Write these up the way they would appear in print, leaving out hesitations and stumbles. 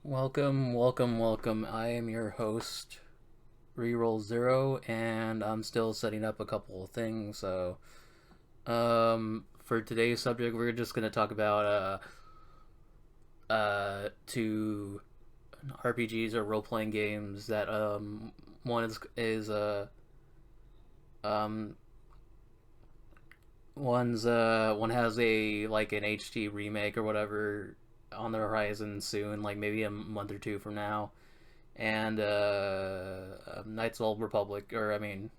Welcome. I am your host, Reroll Zero, and I'm still setting up a couple of things. For today's subject, we're just gonna talk about two RPGs or role playing games that one is um one has a like an HD remake or whatever on the horizon soon, like maybe a month or two from now, and Knights of the Old Republic, or I mean,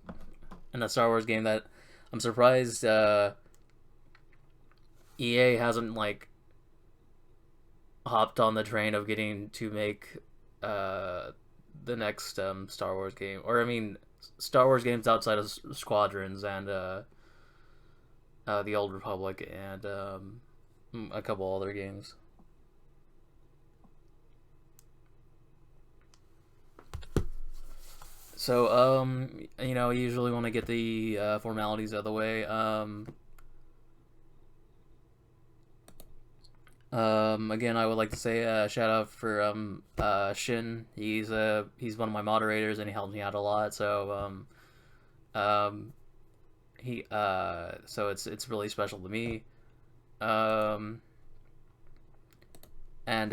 in a Star Wars game that I'm surprised EA hasn't like hopped on the train of getting to make uh, the next Star Wars game, or I mean, Star Wars games outside of Squadrons and the Old Republic and a couple other games. I usually want to get the formalities out of the way. Again, I would like to say shout out for Shin. He's one of my moderators and he helped me out a lot. Um, it's really special to me. Um, and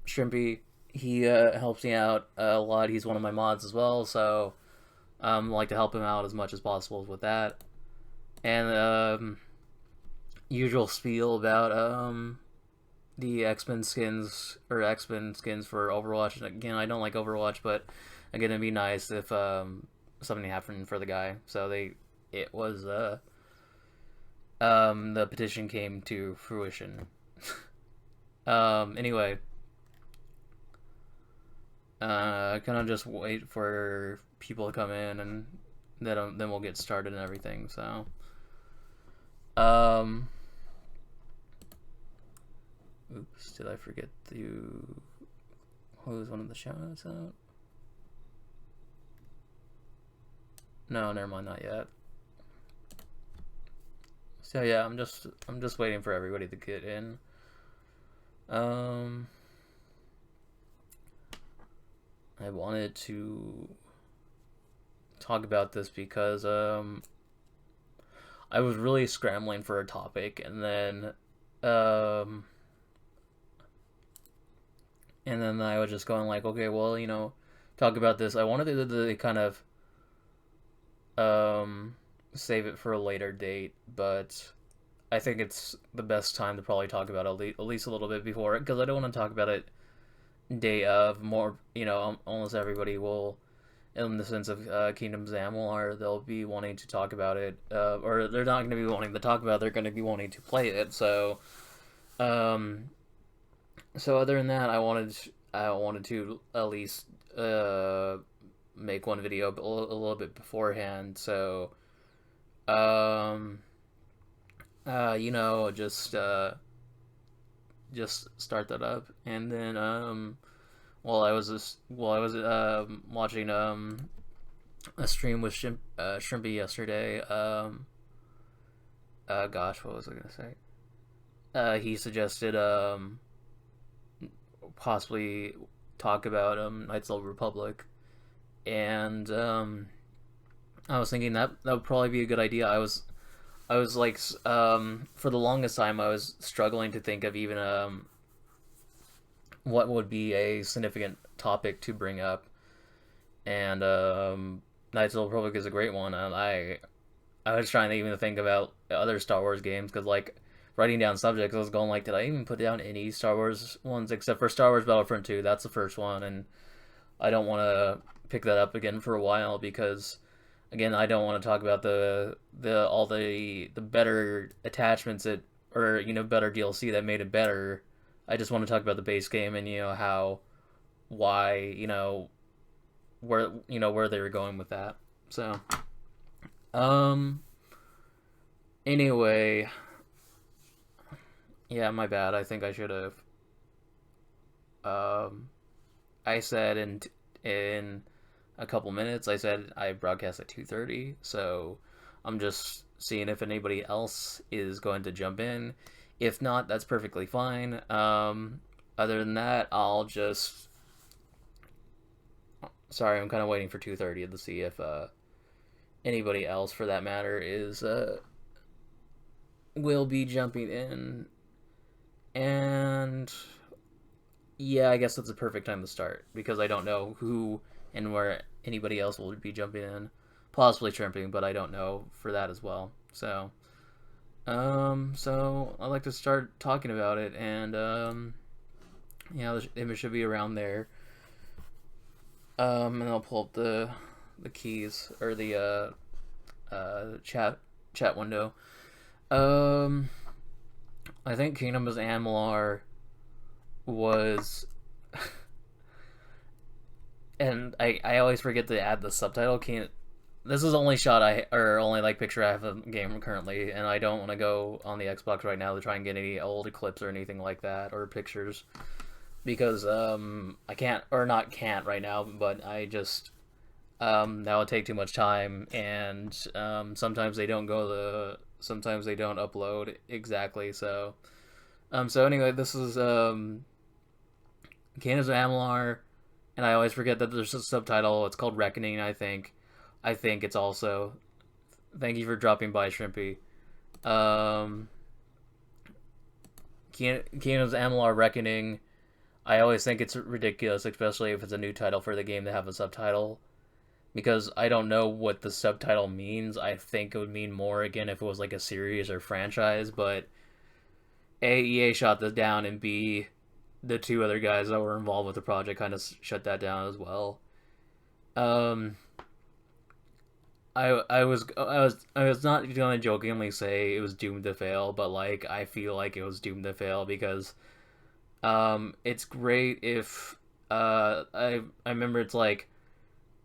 Shrimpy, he helps me out a lot. He's one of my mods as well, so like to help him out as much as possible with that. And usual spiel about the X-Men skins or X-Men skins for Overwatch. And again, I don't like Overwatch, but again, it'd be nice if something happened for the guy. It was the petition came to fruition. Anyway, kind of just wait for people to come in, and then we'll get started and everything. Um, Oops, did I forget to close one of the shoutouts out? No, never mind, not yet. So yeah, I'm just waiting for everybody to get in. Um, I wanted to talk about this because I was really scrambling for a topic, um and then I was just going like, okay, well, talk about this. I wanted to kind of save it for a later date, but I think it's the best time to probably talk about it at least a little bit before it, because I don't want to talk about it day of more. Almost everybody will, in the sense of Kingdoms of Amular, they'll be wanting to talk about it, or they're not going to be wanting to talk about it, they're going to be wanting to play it. Um, so other than that, I wanted to at least make one video a little bit beforehand. Um, just start that up, and then while I was watching a stream with Shrimpy yesterday, gosh, what was I gonna say? He suggested possibly talk about Knights of the Republic, and I was thinking that would probably be a good idea. I was like, for the longest time, I was struggling to think of even what would be a significant topic to bring up, and Knights of the Republic is a great one, and I was trying to even think about other Star Wars games, because like writing down subjects, I was going like, did I even put down any Star Wars ones except for Star Wars Battlefront 2? That's the first one, and I don't want to pick that up again for a while, because again, I don't want to talk about the all the better attachments that, or better DLC that made it better. I just want to talk about the base game, and how, why, where they were going with that. Um anyway, yeah, my bad. I think I should have um I said in a couple minutes. I said I broadcast at 2:30, so I'm just seeing if anybody else is going to jump in. If not, that's perfectly fine. Other than that, I'll just sorry, I'm kind of waiting for 2:30 to see if anybody else, for that matter, is will be jumping in. And yeah, I guess that's a perfect time to start because I don't know who and where anybody else will be jumping in, possibly tripping, but I don't know for that as well. So I'd like to start talking about it, and the image should be around there. And I'll pull up the keys or the chat window. Um, I think Kingdom of Amular was, and I always forget to add the subtitle. Can't. This is the only shot or only like picture I have of the game currently, and I don't want to go on the Xbox right now to try and get any old clips or anything like that or pictures because I can't, or not can't right now, but I just that would take too much time, and sometimes they don't sometimes they don't upload exactly. So anyway, this is Candace Amular, and I always forget that there's a subtitle. It's called Reckoning, I think. I think it's also. Thank you for dropping by, Shrimpy. Um, Candace Amular Reckoning. I always think it's ridiculous, especially if it's a new title for the game to have a subtitle, because I don't know what the subtitle means. I think it would mean more again if it was like a series or franchise, but A, EA shot this down, and B, the two other guys that were involved with the project kind of shut that down as well. Um, I was not gonna jokingly say it was doomed to fail, but like I feel like it was doomed to fail because it's great if I remember it's like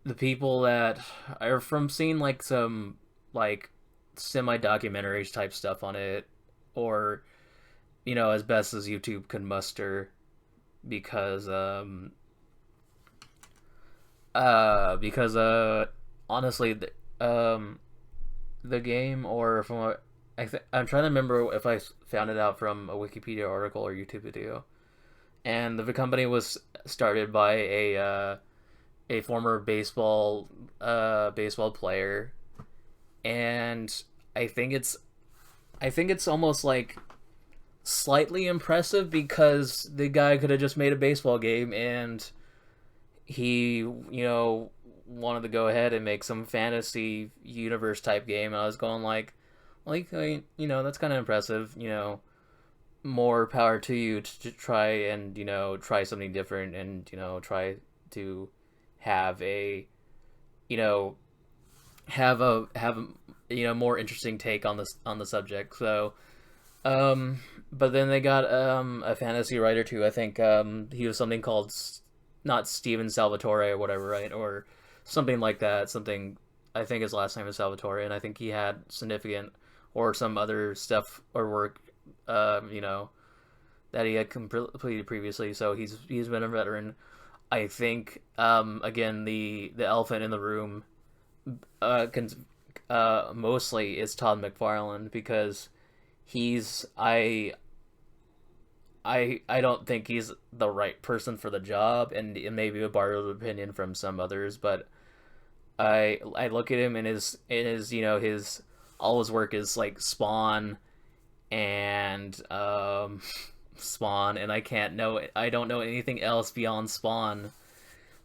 the people that are from seeing like some like semi documentaries type stuff on it, or as best as YouTube can muster, because honestly um the game, or from I'm trying to remember if I found it out from a Wikipedia article or YouTube video, and the company was started by a former baseball player, and I think it's almost like slightly impressive because the guy could have just made a baseball game, and he wanted to go ahead and make some fantasy universe type game. And I was going that's kind of impressive. More power to you to try and try something different, and try to have a you know have a more interesting take on the subject. So but then they got a fantasy writer too. I think he was something called not Steven Salvatore or whatever, right? Or something like that. Something, I think his last name is Salvatore, and I think he had significant or some other stuff or work, that he had completed previously. So he's been a veteran. I think again the elephant in the room can mostly is Todd McFarlane, because he's I don't think he's the right person for the job, and maybe a borrowed opinion from some others, but I look at him and his all his work is like Spawn and Spawn, and I don't know anything else beyond Spawn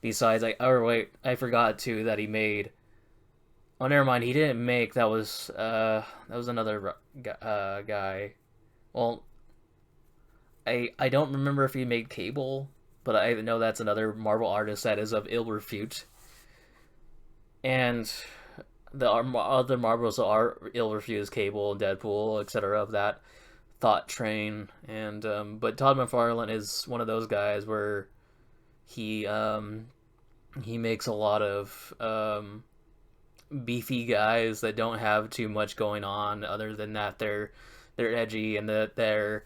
besides oh wait, I forgot too that he made. Oh, never mind. He didn't make. That was another guy. Well, I don't remember if he made Cable, but I know that's another Marvel artist that is of ill repute. And the other Marvels are ill repute, Cable, Deadpool, etc. of that thought train. And but Todd McFarlane is one of those guys where he makes a lot of beefy guys that don't have too much going on other than that they're edgy, and that they're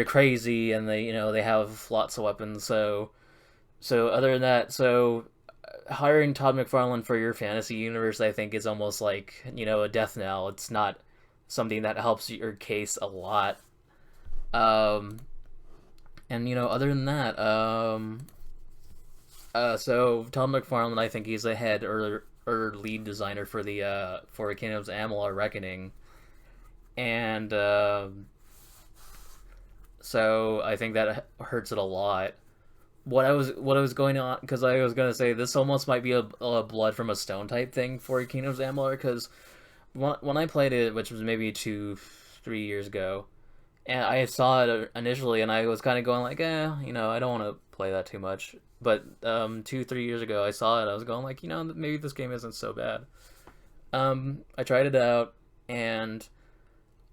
crazy, and they have lots of weapons. So other than that, hiring Todd McFarlane for your fantasy universe, I think, is almost like a death knell. It's not something that helps your case a lot. And other than that, So Tom McFarlane, I think he's the head or lead designer for the for Kingdoms Amalur Reckoning, and so I think that hurts it a lot. What I was going on, because I was gonna say this almost might be a blood from a stone type thing for Kingdoms Amalur, because when I played it, which was maybe 2 3 years ago, and I saw it initially, and I was kind of going like, I don't want to play that too much. But 2 3 years ago, I saw it. I was going like, maybe this game isn't so bad. I tried it out, and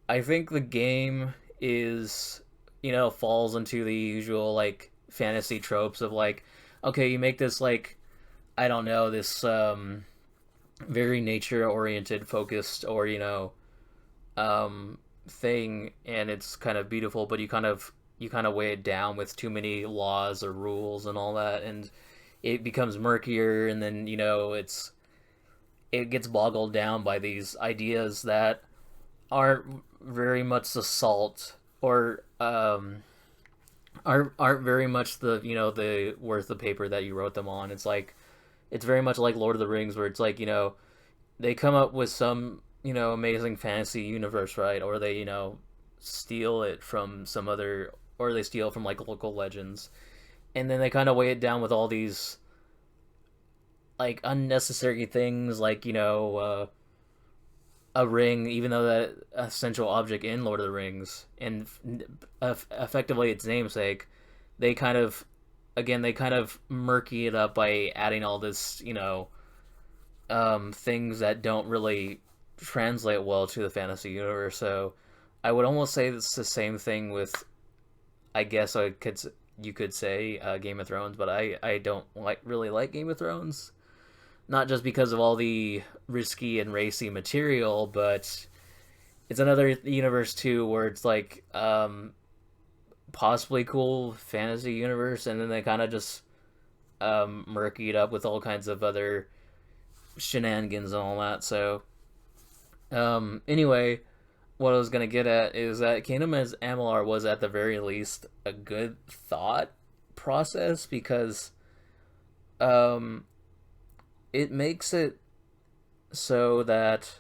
I think the game is, falls into the usual like fantasy tropes of like, okay, you make this like, I don't know, this very nature oriented focused, or thing, and it's kind of beautiful, but you kind of weigh it down with too many laws or rules and all that, and it becomes murkier, and then it gets boggled down by these ideas that aren't very much the salt, or aren't very much the worth the paper that you wrote them on. It's very much like Lord of the Rings, where it's like, they come up with some amazing fantasy universe, right? Or they steal it from some other, or they steal from like local legends, and then they kind of weigh it down with all these like unnecessary things, like a ring, even though that essential object in Lord of the Rings, and effectively its namesake, they kind of, again, they kind of murky it up by adding all this, things that don't really translate well to the fantasy universe. So I would almost say it's the same thing with, I guess you could say Game of Thrones, but I don't really like Game of Thrones. Not just because of all the risky and racy material, but it's another universe too where it's like possibly cool fantasy universe, and then they kind of just murky it up with all kinds of other shenanigans and all that. So anyway, what I was gonna get at is that Kingdom as Amalur was at the very least a good thought process, because um, it makes it so that,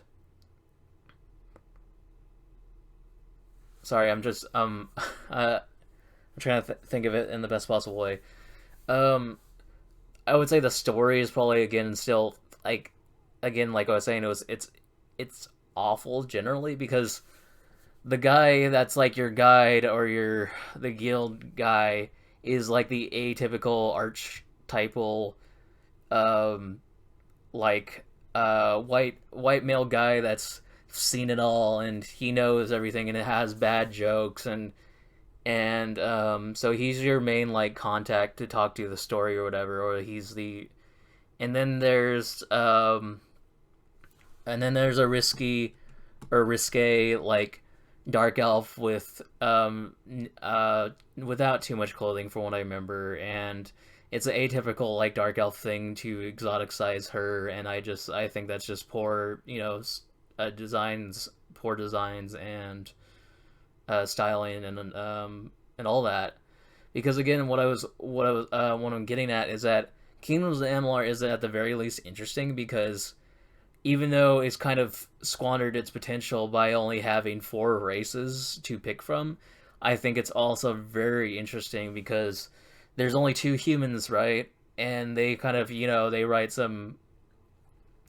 sorry, I'm just I'm trying to think of it in the best possible way. Um, I would say the story is probably, again, still like, again, like I was saying, it's awful generally, because the guy that's like your guide, or the guild guy, is like the atypical archetypal um like white male guy that's seen it all, and he knows everything, and it has bad jokes, and so he's your main like contact to talk to the story or whatever, or he's the, and then there's a risque like dark elf with without too much clothing, from what I remember, and it's an atypical like dark elf thing to exoticize her, and I think that's just poor, poor designs, and styling, and all that. Because again, what I'm getting at is that Kingdoms of Amalur is at the very least interesting, because even though it's kind of squandered its potential by only having four races to pick from, I think it's also very interesting because there's only two humans, right? And they kind of, they write some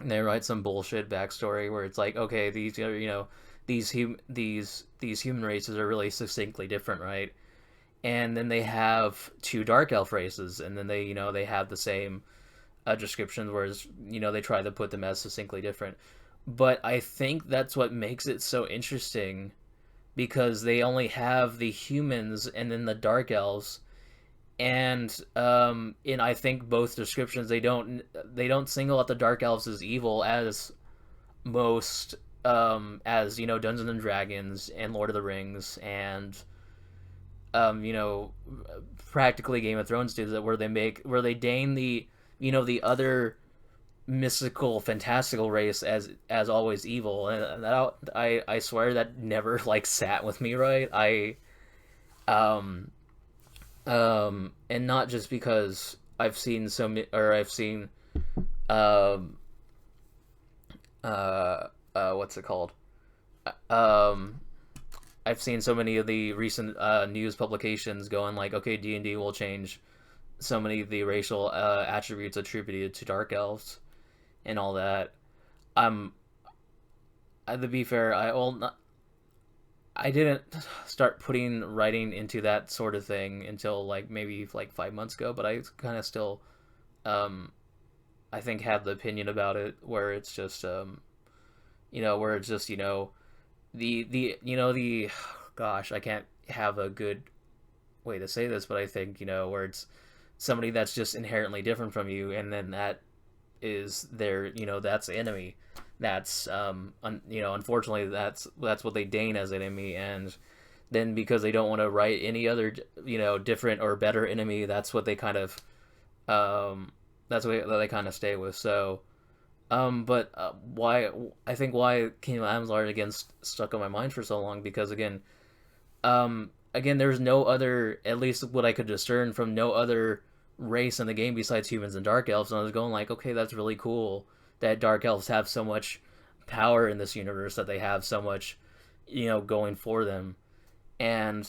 bullshit backstory where it's like, okay, these human races are really succinctly different, right? And then they have two dark elf races, and then they have the same descriptions, whereas they try to put them as succinctly different. But I think that's what makes it so interesting, because they only have the humans and then the dark elves, and in, I think, both descriptions, they don't single out the dark elves as evil, as most as Dungeons and Dragons and Lord of the Rings and um, you know, practically Game of Thrones does it, where they deign the other mystical, fantastical race as always evil, and I swear that never like sat with me right. Um and not just because I've seen so many, or I've seen um what's it called? Um, I've seen so many of the recent news publications going like, okay, D&D will change so many of the racial attributes attributed to dark elves and all that. I'm to be fair, I didn't start putting writing into that sort of thing until like maybe like 5 months ago, but I kind of still um I think have the opinion about it where it's just where it's just the the gosh, I can't have a good way to say this, but I think where it's somebody that's just inherently different from you, and then that is their that's the enemy. That's unfortunately that's what they deign as an enemy, and then because they don't want to write any other different or better enemy, that's what they kind of that's what they kind of stay with. So but why I think why Kingdom Amular again stuck on my mind for so long, because again, there's no other, at least what I could discern from no other race in the game besides humans and dark elves, and I was going like, okay, that's really cool that dark elves have so much power in this universe, that they have so much going for them. And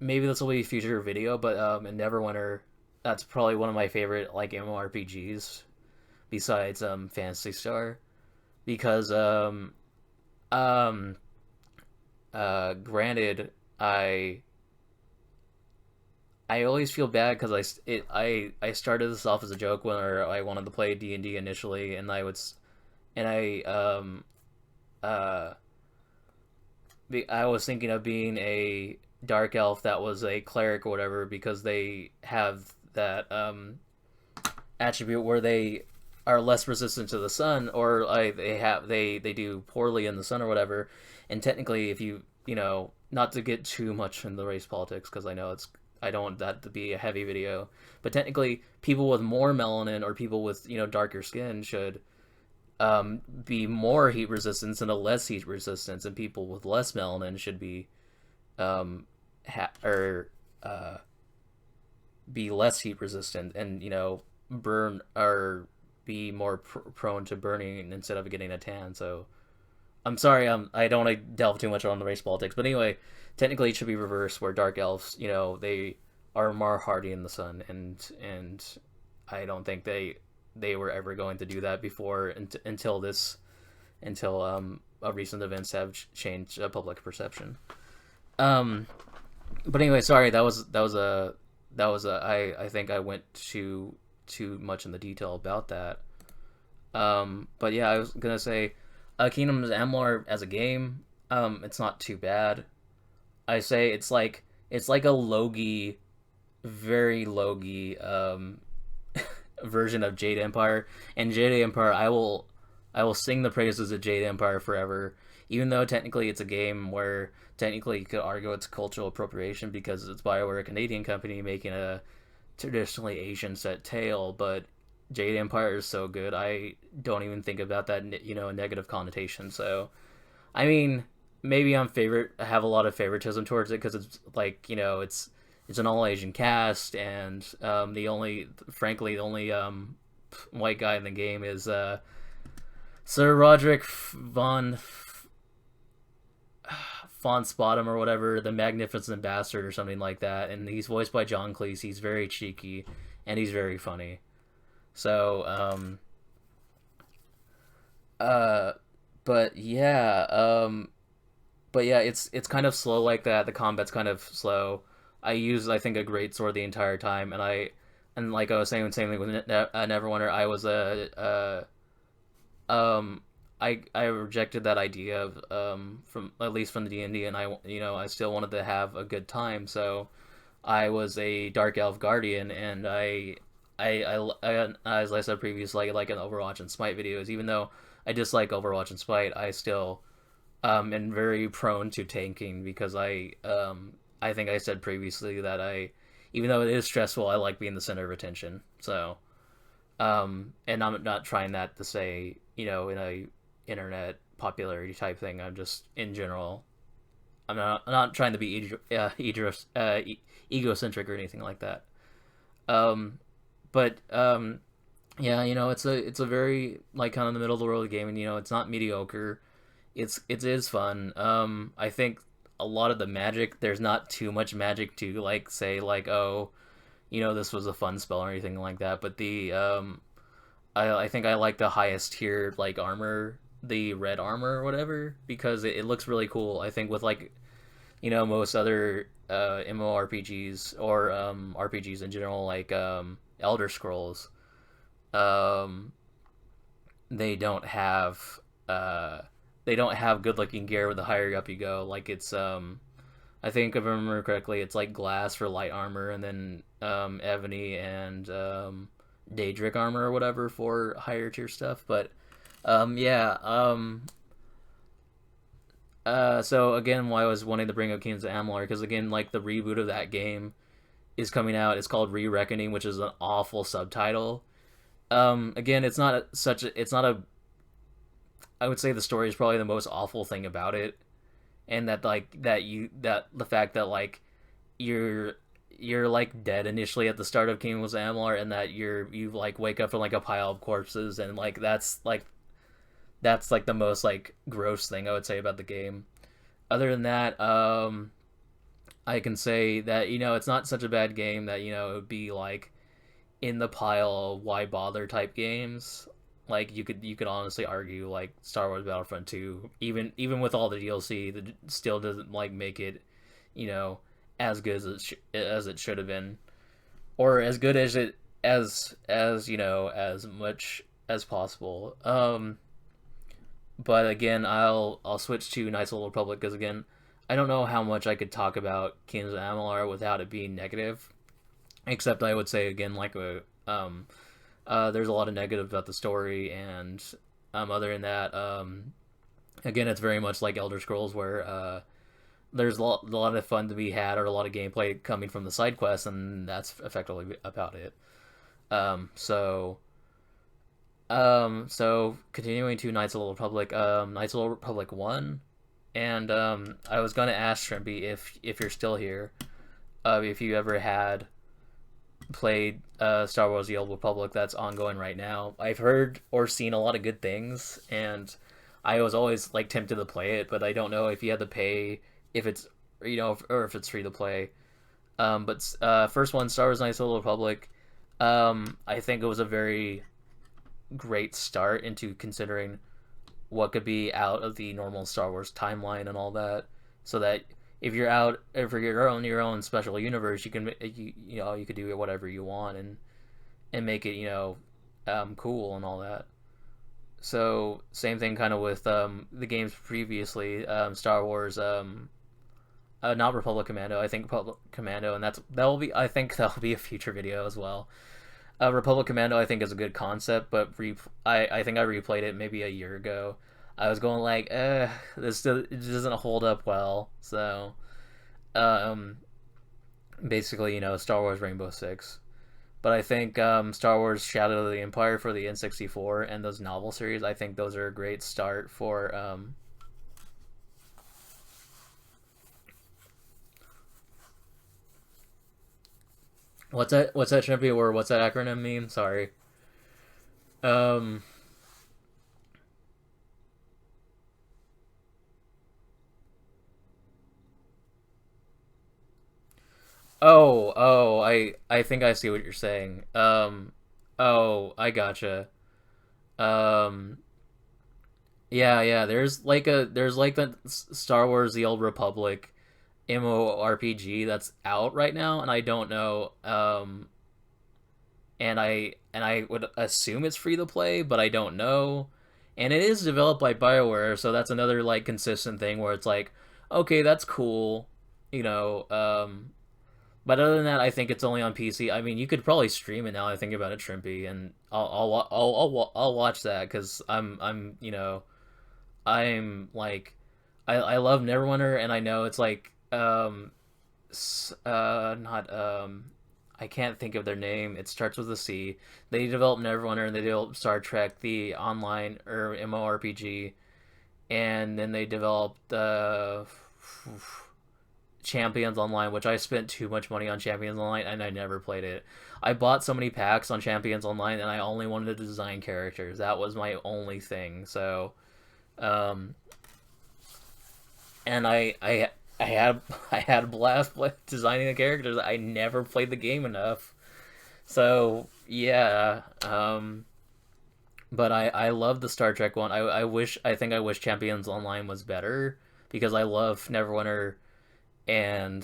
maybe this will be a future video, but in Neverwinter, that's probably one of my favorite like MMORPGs besides Phantasy Star, because um granted, I always feel bad because I started this off as a joke when I wanted to play D&D initially, and uh I was thinking of being a dark elf that was a cleric or whatever, because they have that attribute where they are less resistant to the sun, or they do poorly in the sun or whatever. And technically, if not to get too much in the race politics, because I don't want that to be a heavy video, but technically people with more melanin or people with darker skin should be more heat resistance and a less heat resistance, and people with less melanin should be or be less heat resistant, and burn or be more prone to burning instead of getting a tan. So I'm sorry, I don't want to delve too much on the race politics, but anyway, technically it should be reversed, where dark elves, they are more hardy in the sun, and I don't think they were ever going to do that before until recent events have changed public perception. But anyway, sorry, I think I went too much in the detail about that. But yeah, I was gonna say, Kingdoms Amular as a game, it's not too bad. I say it's like a logy, very logy version of Jade Empire. And Jade Empire, I will sing the praises of Jade Empire forever, even though technically it's a game where technically you could argue it's cultural appropriation because it's BioWare, a Canadian company, making a traditionally Asian set tale. But Jade Empire is so good, I don't even think about that a negative connotation. So I mean, maybe I have a lot of favoritism towards it because it's like it's an all Asian cast, and frankly the only white guy in the game is Sir Roderick von Spottom or whatever, the Magnificent Bastard or something like that, and he's voiced by John Cleese. He's very cheeky and he's very funny. So uh but yeah, it's kind of slow like that. The combat's kind of slow. I think a great sword the entire time, and like I was saying, same thing with Neverwinter. I was I rejected that idea of from at least from the D&D, and I still wanted to have a good time, so I was a Dark Elf Guardian, and as I said previously, like in Overwatch and Smite videos, even though I dislike Overwatch and Smite, I still am very prone to tanking, because I think I said previously that even though it is stressful, I like being the center of attention. So and I'm not trying that to say in a internet popularity type thing. I'm just in general. I'm not trying to be egocentric or anything like that. But yeah, it's a very like kind of the middle of the road game, and it's not mediocre. It is fun. I think a lot of the magic, there's not too much magic to like say like, oh, this was a fun spell or anything like that. But I think I like the highest tier like armor, the red armor or whatever, because it looks really cool. I think with like most other MMORPGs or RPGs in general, like Elder Scrolls, um, they don't have uh, they don't have good looking gear with the higher up you go. Like it's I think if I remember correctly, it's like glass for light armor, and then ebony and Daedric armor or whatever for higher tier stuff. But yeah, so again, why I was wanting to bring up Kings of Amalur, because again, like the reboot of that game is coming out. It's called Re-Reckoning, which is an awful subtitle. Again, it's not a. I would say the story is probably the most awful thing about it, and that the fact that like you're you're like dead initially at the start of Kingdoms of Amalur, and that you like wake up from like a pile of corpses, and like that's like the most like gross thing I would say about the game. Other than that, I can say that it's not such a bad game that it would be like in the pile of why bother type games. Like you could honestly argue like Star Wars Battlefront 2, even with all the DLC, that still doesn't like make it, you know, as good as it should have been, or as good as as much as possible. But again, I'll switch to Knights of the Old Republic, because again, I don't know how much I could talk about Kings of Amalur without it being negative. Except I would say again, like there's a lot of negative about the story, and other than that, again, it's very much like Elder Scrolls, where there's a lot of fun to be had, or a lot of gameplay coming from the side quests, and that's effectively about it. Um, so so continuing to Knights of the Old Republic, Knights of the Old Republic 1, and I was gonna ask Shrimpy if you're still here, if you ever had played Star Wars: The Old Republic that's ongoing right now. I've heard or seen a lot of good things, and I was always like tempted to play it, but I don't know if you had to pay, if it's or if it's free to play. But first one, Star Wars: Knights of the Old Republic. I think it was a very great start into considering what could be out of the normal Star Wars timeline and all that, so that if you're on your own special universe, you could do whatever you want, and make it cool and all that. So same thing kind of with the games previously, Star Wars, not Republic Commando, I think Republic Commando, and I think that'll be a future video as well. Republic Commando, I think, is a good concept, but I think I replayed it maybe a year ago. I was going like, it doesn't hold up well. So, um, basically, Star Wars Rainbow Six. But I think Star Wars Shadow of the Empire for the N64 and those novel series, I think those are a great start for. What's that Shrimpy, or what's that acronym mean? Sorry. Um. I think I see what you're saying. Oh, I gotcha. Um, yeah, yeah. There's like the Star Wars: The Old Republic MMORPG that's out right now, and I don't know. And I would assume it's free to play, but I don't know. And it is developed by BioWare, so that's another like consistent thing where it's like, okay, that's cool, you know. But other than that, I think it's only on PC. I mean, you could probably stream it now. I think about it, Shrimpy, and I'll watch that, because I'm like, I love Neverwinter, and I know it's like not I can't think of their name. It starts with a C. They developed Neverwinter, and they developed Star Trek, the online or MMORPG, and then they developed Champions Online, which I spent too much money on Champions Online and I never played it. I bought so many packs on Champions Online and I only wanted to design characters. That was my only thing. So, um, and I had I had a blast designing the characters. I never played the game enough. So yeah, but I love the Star Trek one. I think I wish Champions Online was better because I love Neverwinter and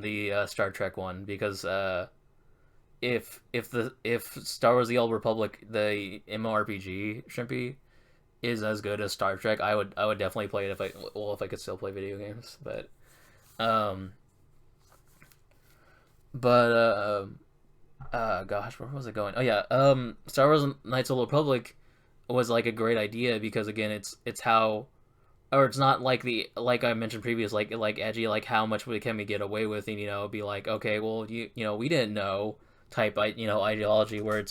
the Star Trek one because if Star Wars: The Old Republic, the MMORPG, Shrimpy, is as good as Star Trek, I would definitely play it if I could still play video games. Um gosh, where was it going? Oh yeah, Star Wars Knights of the Republic was like a great idea because again, it's how, or it's not like like I mentioned previous, like edgy, like how much can we get away with, and be like, okay, well, we didn't know type, ideology where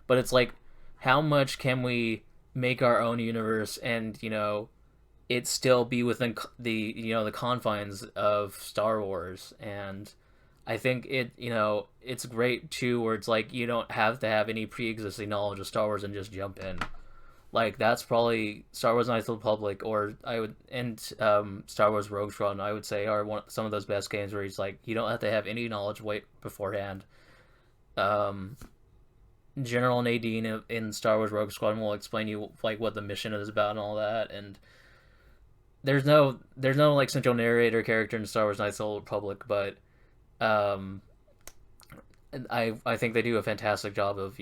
but it's like how much can we make our own universe and it still be within the confines of Star Wars. And I think it's great too where it's like you don't have to have any pre-existing knowledge of Star Wars and just jump in. Like that's probably Star Wars Knights of the Republic, or I would, and Star Wars Rogue Squadron, I would say are some of those best games where it's like you don't have to have any knowledge beforehand. Um, General Nadine in Star Wars Rogue Squadron will explain you like what the mission is about and all that, and there's no like central narrator character in Star Wars Knights of the Republic, but um, I think they do a fantastic job of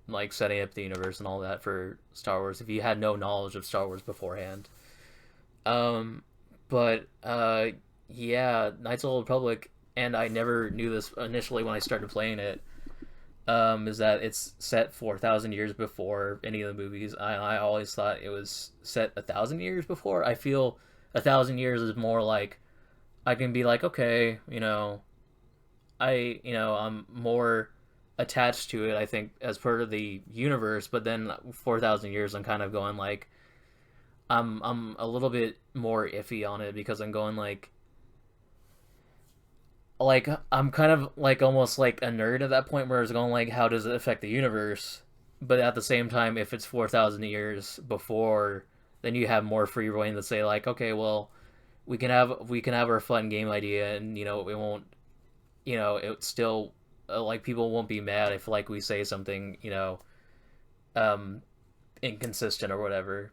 like setting up the universe and all that for Star Wars if you had no knowledge of Star Wars beforehand. Um, but yeah, Knights of the Republic, and I never knew this initially when I started playing it. Is that it's set 4,000 years before any of the movies. I always thought it was set 1,000 years before. I feel 1,000 years is more like I can be like, okay, I'm more attached to it, I think, as part of the universe. But then 4,000 years, I'm kind of going like I'm a little bit more iffy on it because I'm going like I'm kind of like almost like a nerd at that point where it's going like how does it affect the universe, but at the same time if it's 4,000 years before, then you have more free reign to say like, okay, well, we can have our fun game idea, and it won't, it still like people won't be mad if like we say something um inconsistent or whatever.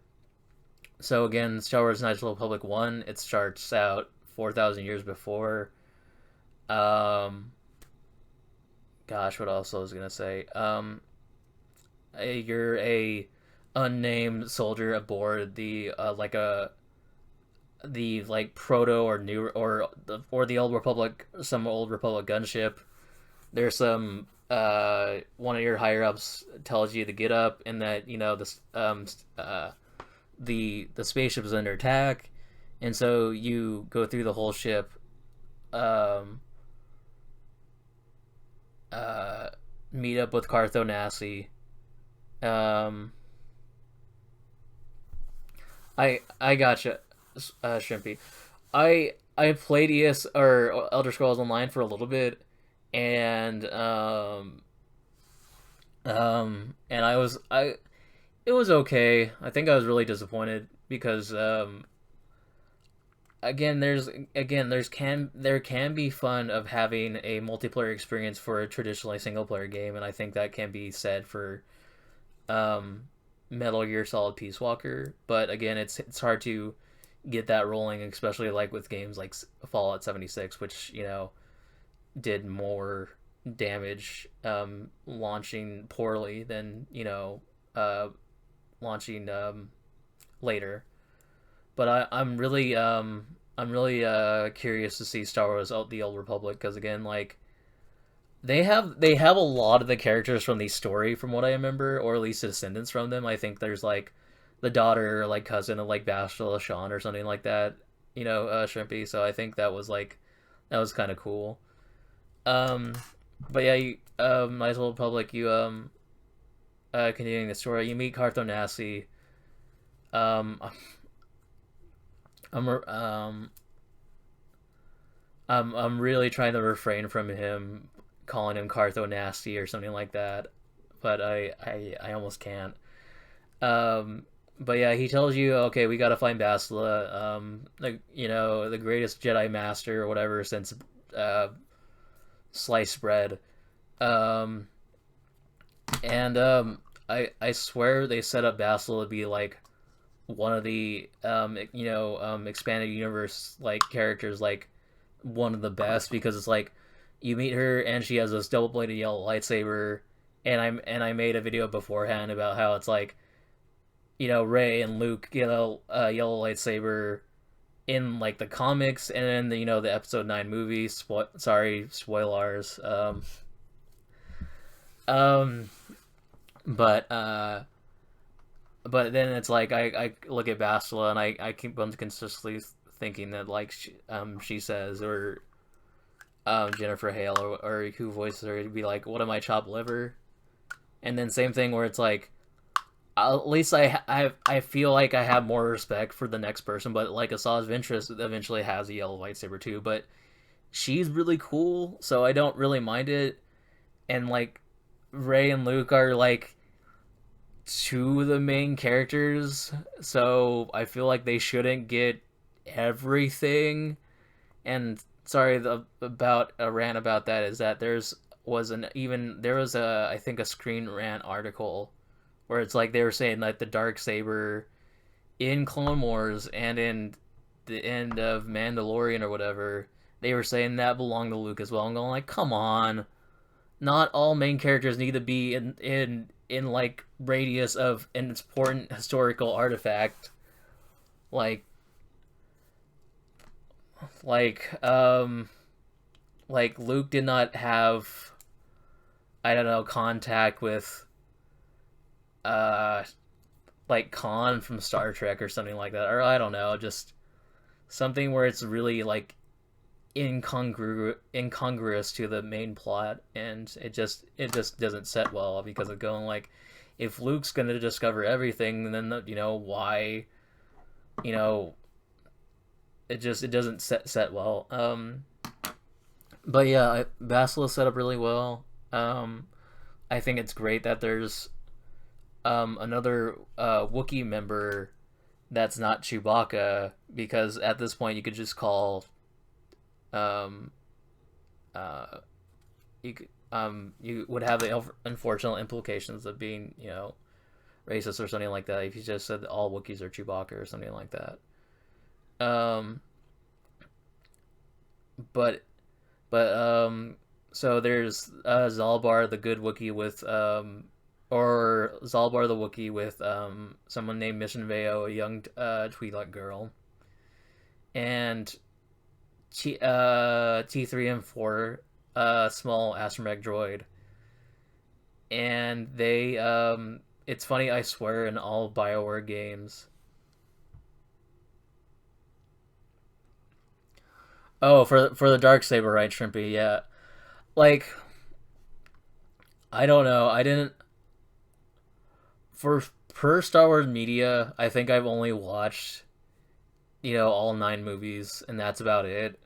So again, Star Wars Knights of the Republic 1, it starts out 4,000 years before. um Gosh, what else I was gonna say? You're a unnamed soldier aboard the like proto or new or the old Republic, some old Republic gunship. There's some one of your higher ups tells you to get up and that the spaceship is under attack, and so you go through the whole ship, um uh meet up with Cartho Nassi. um I gotcha, Shrimpy. I played Elder Scrolls Online for a little bit, and and I it was okay. I think I was really disappointed because there can be fun of having a multiplayer experience for a traditionally single player game, and I think that can be said for um Metal Gear Solid Peace Walker. But again, it's hard to get that rolling, especially like with games like Fallout 76, which did more damage launching poorly than launching later. But I'm really curious to see Star Wars: The Old Republic because again, like they have a lot of the characters from the story from what I remember, or at least descendants from them. I think there's like the daughter or like cousin of like Bastila Shan or something like that, Shrimpy. So I think that was kind of cool. Um, but yeah, Knights of the Republic, continuing the story, you meet Cartho Um, I'm I'm really trying to refrain from him calling him Cartho nasty or something like that, but I almost can't. Um, but yeah, he tells you, okay, we got to find Basila, the greatest Jedi Master or whatever since uh, sliced bread. Um, and I swear they set up Basila to be like one of the expanded universe like characters, like one of the best, because it's like you meet her and she has this double bladed yellow lightsaber, and I made a video beforehand about how it's like Ray and Luke get a yellow lightsaber in like the comics, and then the episode 9 movie. Sorry, spoilers. Um, but but then it's like I look at Bastila and I keep on consistently thinking that like she says, or Jennifer Hale, or who voices her, to be like, what am I, chopped liver? And then same thing where it's like, at least I feel like I have more respect for the next person, but like Asajj Ventress eventually has a yellow lightsaber too, but she's really cool, so I don't really mind it. And like Ray and Luke are like two of the main characters, so I feel like they shouldn't get everything. And sorry, about a rant about that is that there was a, I think, a Screen Rant article where it's like they were saying like the dark saber in Clone Wars and in the end of Mandalorian or whatever, they were saying that belonged to Luke as well. I'm going like, come on, not all main characters need to be in like radius of an important historical artifact, like like um like Luke did not have, I don't know, contact with uh like Khan from Star Trek or something like that, or I don't know, just something where it's really like incongruous to the main plot, and it just doesn't set well, because of going like, if Luke's gonna discover everything, then why, you know it doesn't set well. But yeah, Basila set up really well. I think it's great that there's another Wookiee member that's not Chewbacca, because at this point you could just call um, uh, you would have the unfortunate implications of being racist or something like that if you just said that all Wookiees are Chewbacca or something like that. Um, but so there's Zalbar the good Wookiee with or Zalbar the Wookiee with someone named Mission Veo, a young Twi'lek girl, and T3M4, small astromech droid. And they it's funny, I swear, in all BioWare games. Oh, for the dark saber, right, Shrimpy? Yeah. Like, I don't know. I didn't, for per Star Wars media, I think I've only watched all 9 movies, and that's about it.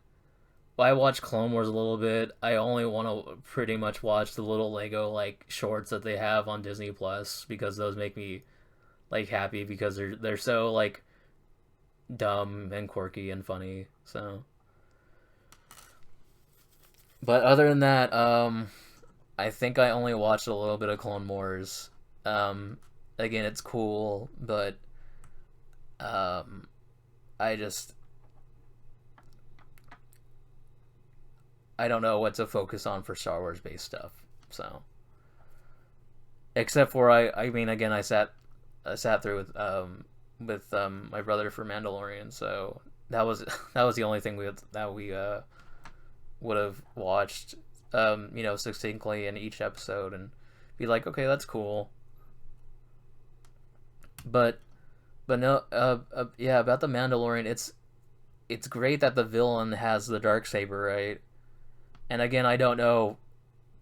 I watched Clone Wars a little bit. I only want to pretty much watch the little Lego like shorts that they have on Disney Plus, because those make me like happy, because they're so like dumb and quirky and funny. So, but other than that, I think I only watched a little bit of Clone Wars. Again, it's cool, but um, I just, I don't know what to focus on for Star Wars based stuff. So, except for, I mean, again, I sat through with my brother for Mandalorian, so that was that was the only thing we would have watched succinctly in each episode, and be like, okay, that's cool. But no, yeah, about the Mandalorian, it's great that the villain has the dark saber, right? And again, I don't know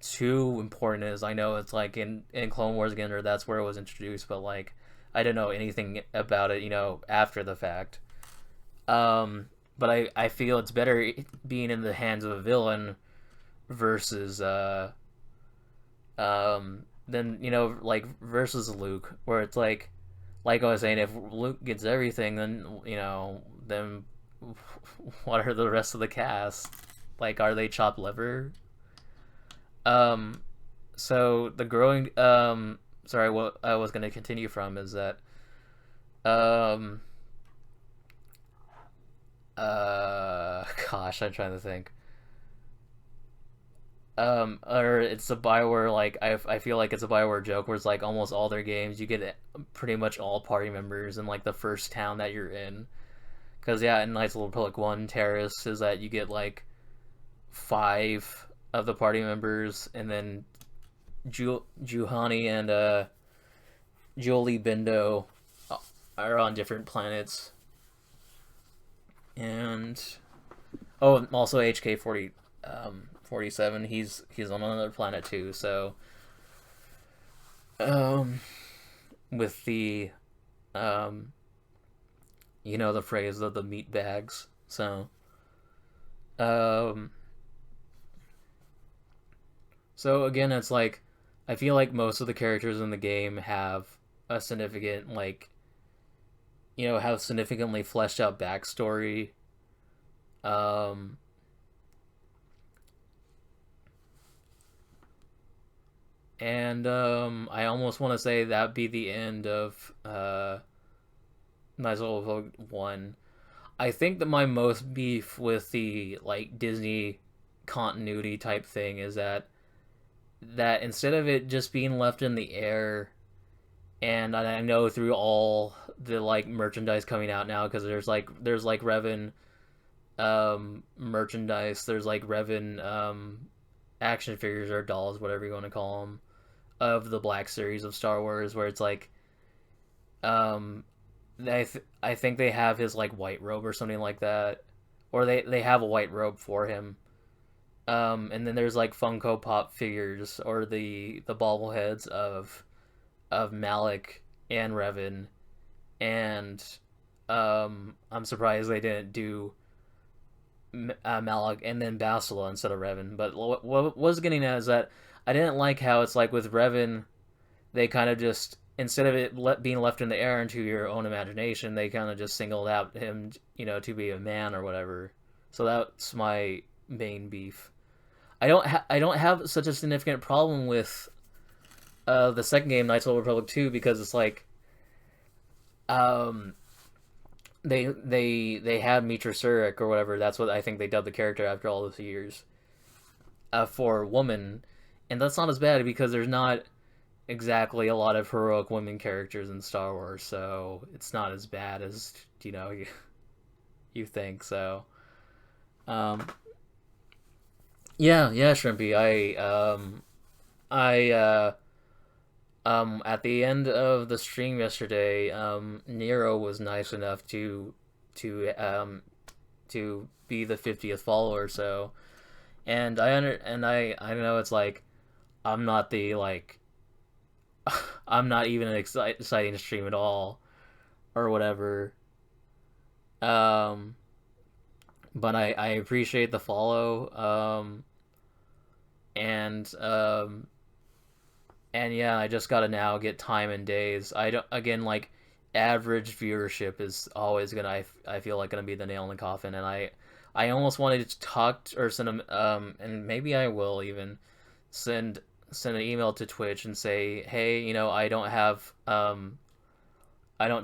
too important is. I know it's like in Clone Wars again, or that's where it was introduced, but like I don't know anything about it, after the fact. Um, but I feel it's better being in the hands of a villain versus than like versus Luke, where it's like I was saying, if Luke gets everything, then what are the rest of the cast? Like, are they chopped liver? Um, so the growing sorry, what I was gonna continue from is that um gosh, I'm trying to think. Or it's a Bioware, like I feel like it's a Bioware joke where it's like almost all their games you get pretty much all party members in like the first town that you're in. Because yeah, in Knights of the Republic 1 Terrace is that you get like five of the party members, and then Juhani and Julie Bindo are on different planets, and also HK 47. He's on another planet too. So um, with the the phrase of the meat bags. So um, so again, it's like I feel like most of the characters in the game have a significant have significantly fleshed out backstory. Um, and I almost want to say that'd be the end of Knights of the Republic 1. I think that my most beef with the like Disney continuity type thing is that instead of it just being left in the air, and I know through all the like merchandise coming out now, because there's like Revan merchandise, there's like Revan action figures or dolls, whatever you want to call them, of the Black Series of Star Wars, where it's like um I think they have his like white robe or something like that, or they have a white robe for him. And then there's like Funko Pop figures or the bobbleheads of Malik and Revan, and I'm surprised they didn't do Malik and then Bastila instead of Revan. But what was getting at is that I didn't like how it's like with Revan, they kind of just instead of it being left in the air into your own imagination, they kind of just singled out him, to be a man or whatever. So that's my main beef. I don't have such a significant problem with the second game, Knights of the Republic 2, because it's like um they had Mitra Surik or whatever. That's what I think they dubbed the character after all those years, for woman, and that's not as bad because there's not exactly a lot of heroic women characters in Star Wars, so it's not as bad as you think. So um, yeah, Shrimpy. I at the end of the stream yesterday, Nero was nice enough to um to be the 50th follower. So, and I know it's like I'm not the like I'm not even an exciting stream at all or whatever. Um, but I appreciate the follow. And and yeah, I just gotta now get time and days. I don't again like average viewership is always gonna I feel like gonna be the nail in the coffin, and I almost wanted to talk or send them and maybe I will even send send an email to Twitch and say, hey, I don't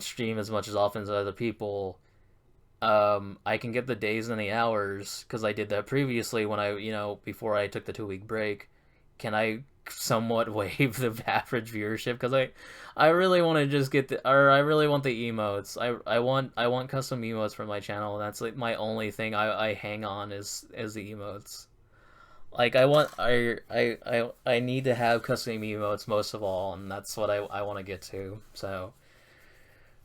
stream as much as often as other people. I can get the days and the hours because I did that previously when before I took the 2 week break. Can I somewhat waive the average viewership? Because I really want to just or I really want the emotes. I want custom emotes for my channel. That's like my only thing I hang on is the emotes. Like I need to have custom emotes most of all, and that's what I want to get to. So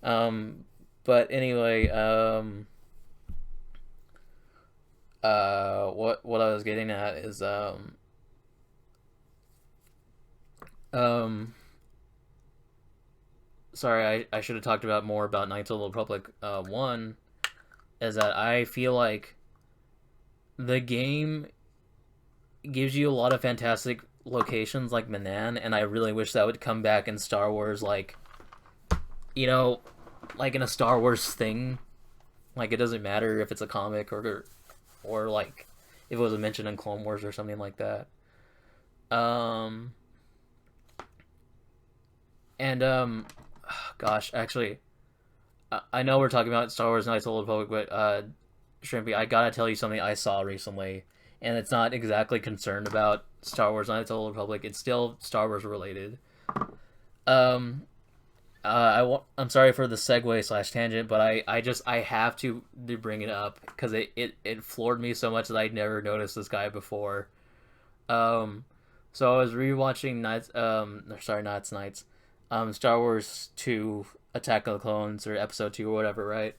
um, but anyway, what I was getting at is um sorry, I should have talked about more about Knights of the Republic 1. is that I feel like the game gives you a lot of fantastic locations like Manan, and I really wish that would come back in Star Wars, like, you know, like in a Star Wars thing. Like, it doesn't matter if it's a comic or like if it was mentioned in Clone Wars or something like that. Um, and gosh, actually, I know we're talking about Star Wars Knights of the Old Republic, but Shrimpy, I gotta tell you something I saw recently, and it's not exactly concerned about Star Wars Knights of the Old Republic. It's still Star Wars related. Um, I'm sorry for the segue slash tangent, but I have to bring it up because it floored me so much that I'd never noticed this guy before. Um, so I was rewatching Knights, Star Wars 2, Attack of the Clones, or Episode 2 or whatever, right?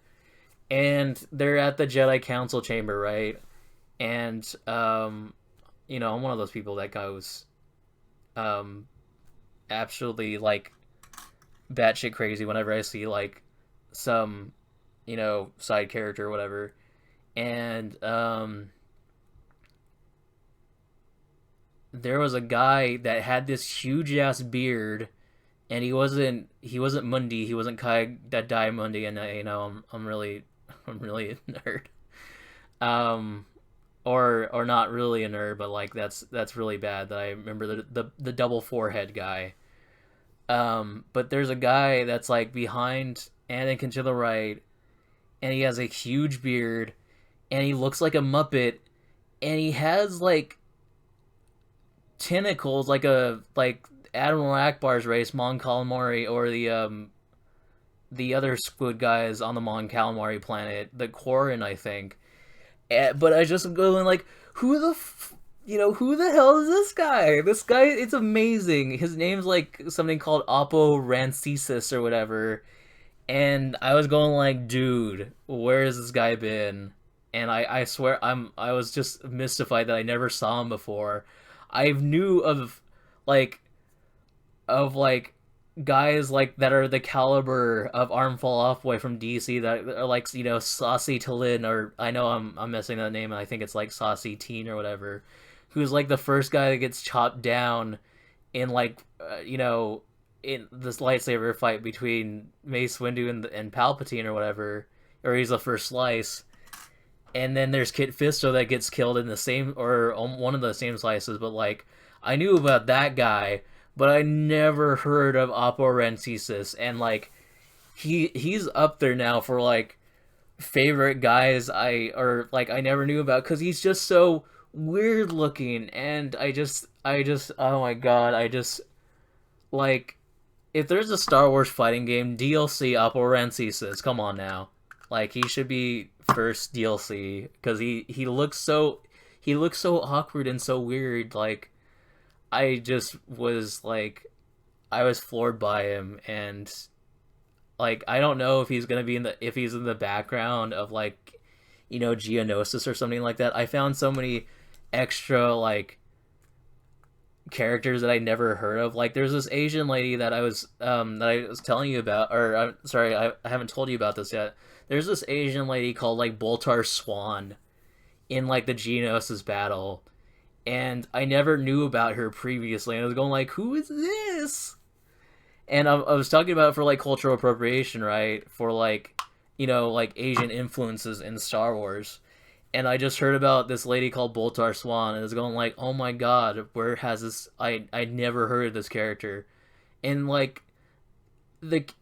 And they're at the Jedi Council chamber, right? And I'm one of those people that goes um absolutely like batshit crazy whenever I see like some side character or whatever. And there was a guy that had this huge ass beard, and he wasn't Mundi, he wasn't Kai that died Mundi, and I'm really I'm really a nerd. Um, or not really a nerd, but like that's really bad that I remember the double forehead guy. But there's a guy that's like behind Anakin to the right, and he has a huge beard, and he looks like a Muppet, and he has like tentacles like Admiral Akbar's race, Mon Calamari, or the other squid guys on the Mon Calamari planet, the Quarren, I think. But I just go in like, who the hell is this guy? This guy, it's amazing. His name's like something called Oppo Rancisis or whatever. And I was going like, dude, where has this guy been? And I swear I was just mystified that I never saw him before. I knew like of guys like that are the caliber of Armfall Offboy from DC that are like Saucy Talin, or I know I'm messing that name, and I think it's like Saucy Teen or whatever, who's like the first guy that gets chopped down in in this lightsaber fight between Mace Windu and Palpatine or whatever, or he's the first slice. And then there's Kit Fisto that gets killed in the same, or one of the same slices, but like I knew about that guy, but I never heard of Oppo Rancisis, and like he's up there now for like favorite guys I never knew about, because he's just so weird looking, and I just oh my god, I just like, if there's a Star Wars fighting game, DLC Oppo Rancisis, come on now. Like, he should be first DLC, because he looks so awkward and so weird. Like, I just was like, I was floored by him, and like I don't know if he's gonna be if he's in the background of like Geonosis or something like that. I found so many extra like characters that I never heard of. Like, there's this Asian lady that I was telling you about, or I'm sorry, I haven't told you about this yet. There's this Asian lady called like Boltar Swan in like the Geonosis battle, and I never knew about her previously. And I was going like, who is this? And I was talking about it for like cultural appropriation, right? For like like Asian influences in Star Wars. And I just heard about this lady called Boltar Swan, and I was going like, oh my god, where has this? I never heard of this character, and like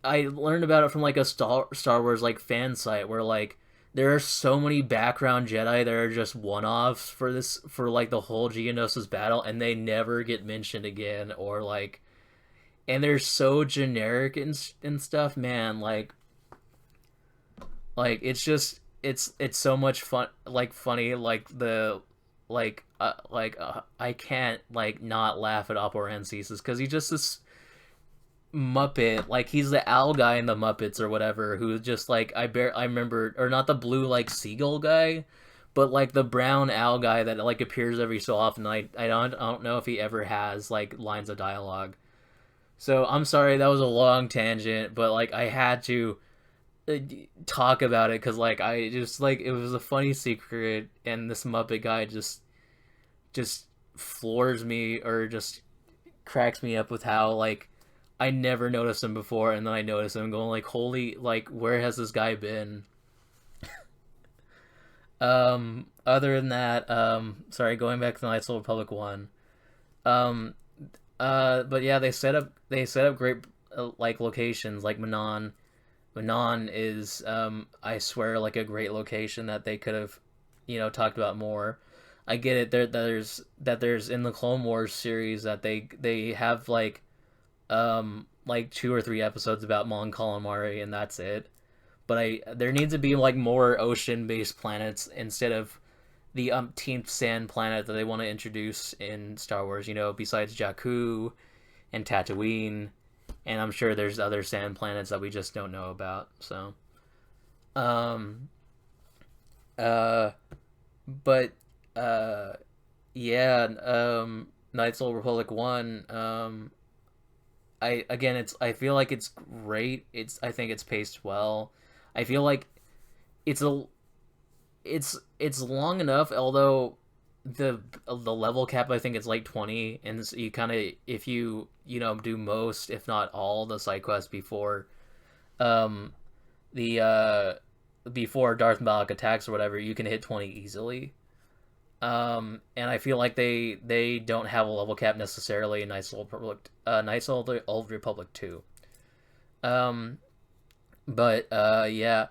I learned about it from like a Star Wars like fan site where like there are so many background Jedi that are just one-offs for like the whole Geonosis battle, and they never get mentioned again, or like, and they're so generic and stuff, man. Like it's so much fun, like funny, like the I can't like not laugh at Oppo Rancisis, because he's just this Muppet, like he's the owl guy in the Muppets or whatever, who's just like I remember, or not the blue like seagull guy, but like the brown owl guy that like appears every so often. I don't know if he ever has like lines of dialogue. So I'm sorry, that was a long tangent, but like I had to talk about it because like I just like it was a funny secret, and this Muppet guy just floors me or just cracks me up with how like I never noticed him before, and then I noticed him going like, holy, like where has this guy been? Other than that, sorry, going back to the Knights of the Republic one. Um, but yeah, they set up great like locations like Manon. Manon is I swear like a great location that they could have, talked about more. I get it. There's in the Clone Wars series that they have like 2 or 3 episodes about Mon Calamari, and that's it. But there needs to be like more ocean based planets instead of the umpteenth sand planet that they want to introduce in Star Wars. Besides Jakku and Tatooine, and I'm sure there's other sand planets that we just don't know about. So, um, uh, but yeah, Knights of the Republic one. I feel like it's great. I think it's paced well. I feel like it's a it's long enough, although the level cap I think it's like 20, and so you kind of if do most if not all the side quests um the before Darth Malak attacks or whatever, you can hit 20 easily. And I feel like they don't have a level cap necessarily in Knights of the Old Republic 2. Um, but yeah,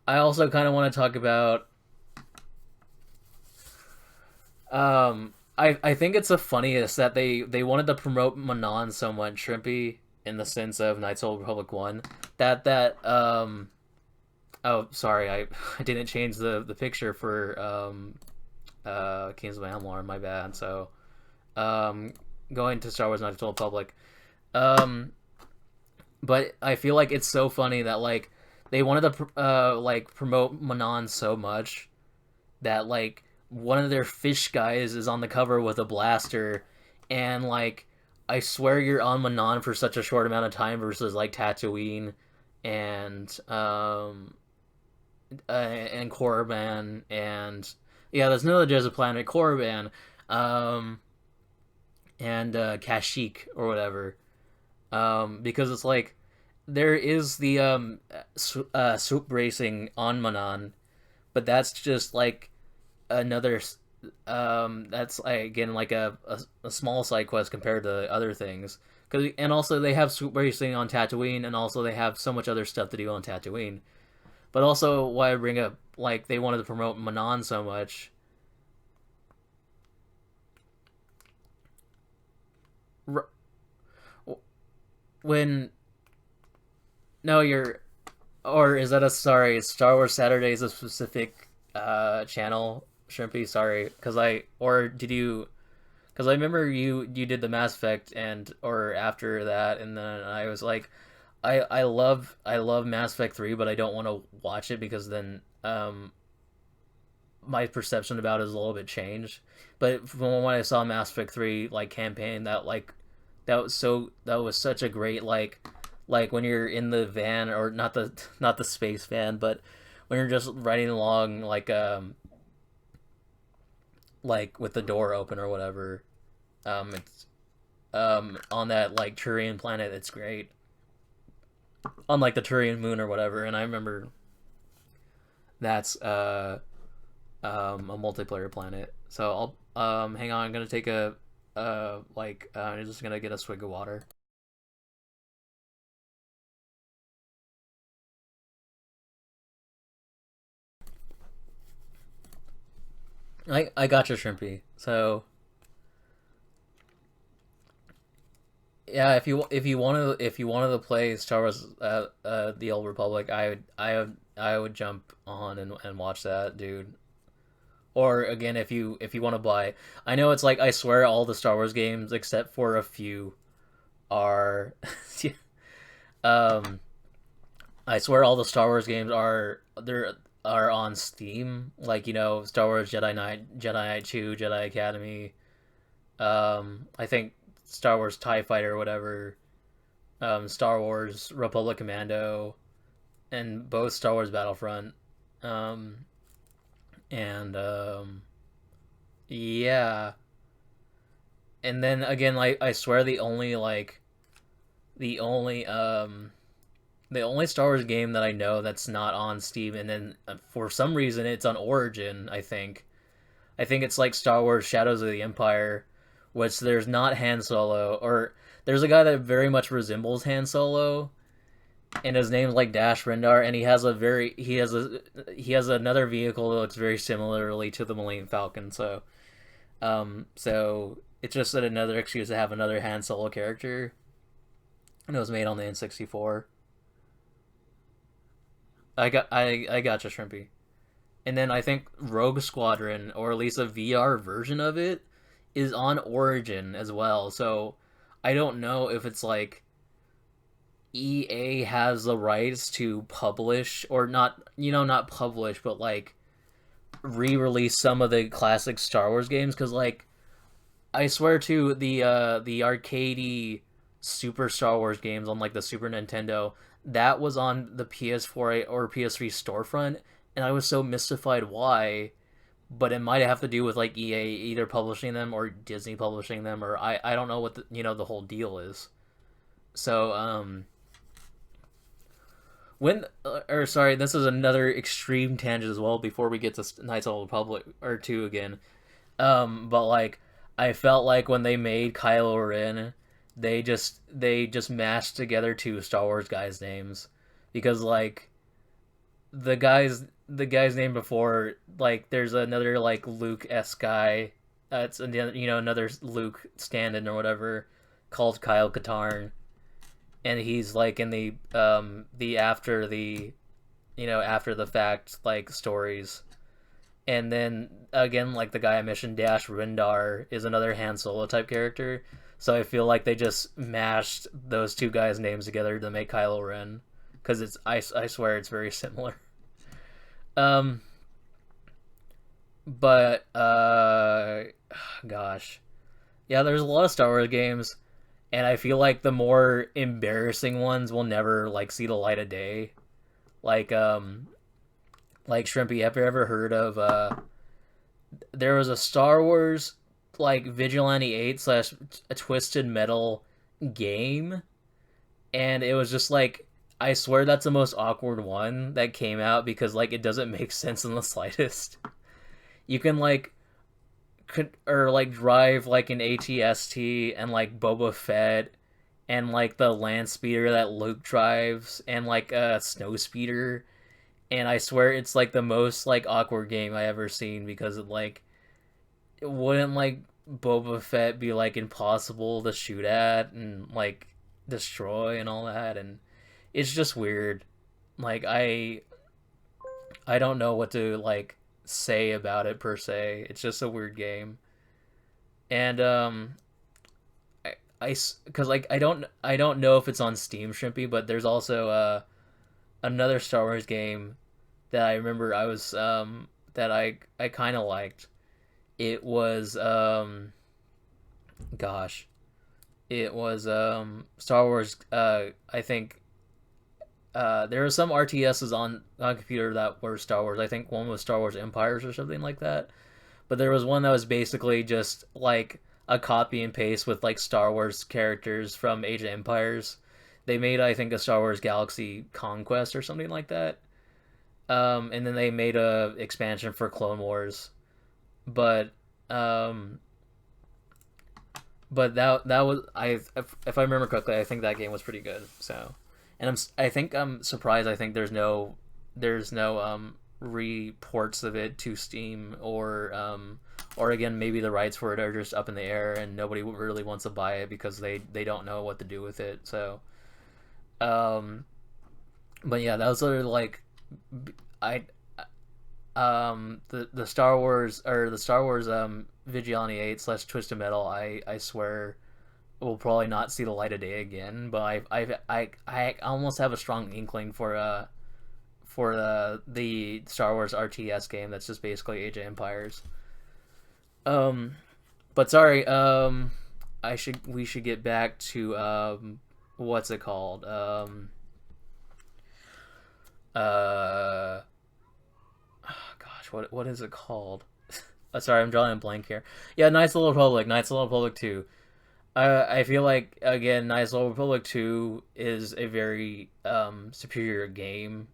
I also kind of want to talk about. I think it's the funniest that they wanted to promote Manon so much, Shrimpy, in the sense of Knights of the Republic 1. That oh, sorry, I didn't change the picture for Kings of Amular, my bad. So, going to Star Wars Knights of the Republic. Um, but I feel like it's so funny that like they wanted to like promote Manon so much that like one of their fish guys is on the cover with a blaster, and like I swear you're on Manon for such a short amount of time versus like Tatooine and and Korriban, and yeah, there's another desert planet, Korriban, um, and Kashyyyk or whatever. Because it's like there is the swoop racing on Manon, but that's just like another. That's again like a small side quest compared to other things. And also they have swoop racing on Tatooine, and also they have so much other stuff to do on Tatooine. But also, why I bring up like they wanted to promote Manon so much. When no, you're or is that a sorry? Star Wars Saturday is a specific channel, Shrimpy. Sorry, because I or did you? Because I remember you did the Mass Effect and or after that, and then I was like, I love Mass Effect 3, but I don't want to watch it because then my perception about it is a little bit changed. But from when I saw Mass Effect 3 like campaign, that was such a great like when you're in the van, or not the space van, but when you're just riding along like with the door open or whatever. It's on that like Turian planet. It's great on like the Turian moon or whatever. And I remember that's a multiplayer planet. So I'll hang on. I'm gonna take a I'm just gonna get a swig of water. I got you, Shrimpy. So yeah, if you wanted to play Star Wars the Old Republic, I would jump on and watch that, dude. Or again, if you want to buy, I know it's like I swear all the Star Wars games except for a few are, um, I swear all the Star Wars games are on Steam. Like Star Wars Jedi Knight 2, Jedi Academy. I think Star Wars Tie Fighter, or whatever. Star Wars Republic Commando. and both Star Wars Battlefront. Um, and yeah, and then again, like I swear, the only the only Star Wars game that I know that's not on Steam, and then for some reason it's on Origin. I think it's like Star Wars Shadows of the Empire, which there's not Han Solo, or there's a guy that very much resembles Han Solo, and his name's like Dash Rendar, and he has another vehicle that looks very similarly to the Millennium Falcon. So it's just another excuse to have another Han Solo character, and it was made on the N64. I got you, Shrimpy. And then I think Rogue Squadron, or at least a VR version of it, is on Origin as well. So I don't know if it's like EA has the rights to publish, or not, not publish, but like re-release some of the classic Star Wars games, because like I swear to the arcadey Super Star Wars games on like the Super Nintendo, that was on the PS4 or PS3 storefront, and I was so mystified why. But it might have to do with like EA either publishing them or Disney publishing them, or I don't know what the whole deal is. So when or sorry, this is another extreme tangent as well. Before we get to Knights of the Republic or two again, but like I felt like when they made Kylo Ren, they just mashed together two Star Wars guys' names, because like the guy's name before, like there's another like Luke S guy, that's another Luke stand-in or whatever, called Kyle Katarn, and he's like in the after the fact like stories. And then again, like the guy I mentioned, Dash Rendar, is another Han Solo type character. So I feel like they just mashed those two guys' names together to make Kylo Ren, because I swear it's very similar. Um, but gosh, yeah, there's a lot of Star Wars games, and I feel like the more embarrassing ones will never like see the light of day. Like like Shrimpy, have you ever heard of there was a Star Wars like Vigilante 8 slash a Twisted Metal game, and it was just like, I swear that's the most awkward one that came out, because like it doesn't make sense in the slightest. You can like or like drive like an ATST and like Boba Fett and like the land speeder that Luke drives and like a snow speeder, and I swear it's like the most like awkward game I ever seen, because like it wouldn't like Boba Fett be like impossible to shoot at and like destroy and all that, and it's just weird. Like I don't know what to like say about it per se. It's just a weird game. And because like I don't know if it's on Steam, Shrimpy, but there's also another Star Wars game that I remember that I kind of liked. It was gosh, it was Star Wars. I think there were some RTSs on computer that were Star Wars. I think one was Star Wars Empires or something like that. But there was one that was basically just like a copy and paste with like Star Wars characters from Age of Empires. They made, I think, a Star Wars Galaxy Conquest or something like that. And then they made a expansion for Clone Wars. But um, that was, if I remember correctly, I think that game was pretty good. So, and I think I'm surprised. I think there's no reports of it to Steam, or again, maybe the rights for it are just up in the air and nobody really wants to buy it because they don't know what to do with it. So um but yeah, that was sort of like, I the Star Wars, or the Star Wars Vigilante 8 slash Twisted Metal, I swear will probably not see the light of day again. But I almost have a strong inkling for the Star Wars RTS game that's just basically Age of Empires. Um, but sorry, we should get back to what's it called? uh, gosh, what is it called? Sorry, I'm drawing a blank here. Yeah, Knights of the Republic, Knights of the Republic 2. I feel like again, Knights of the Republic 2 is a very superior game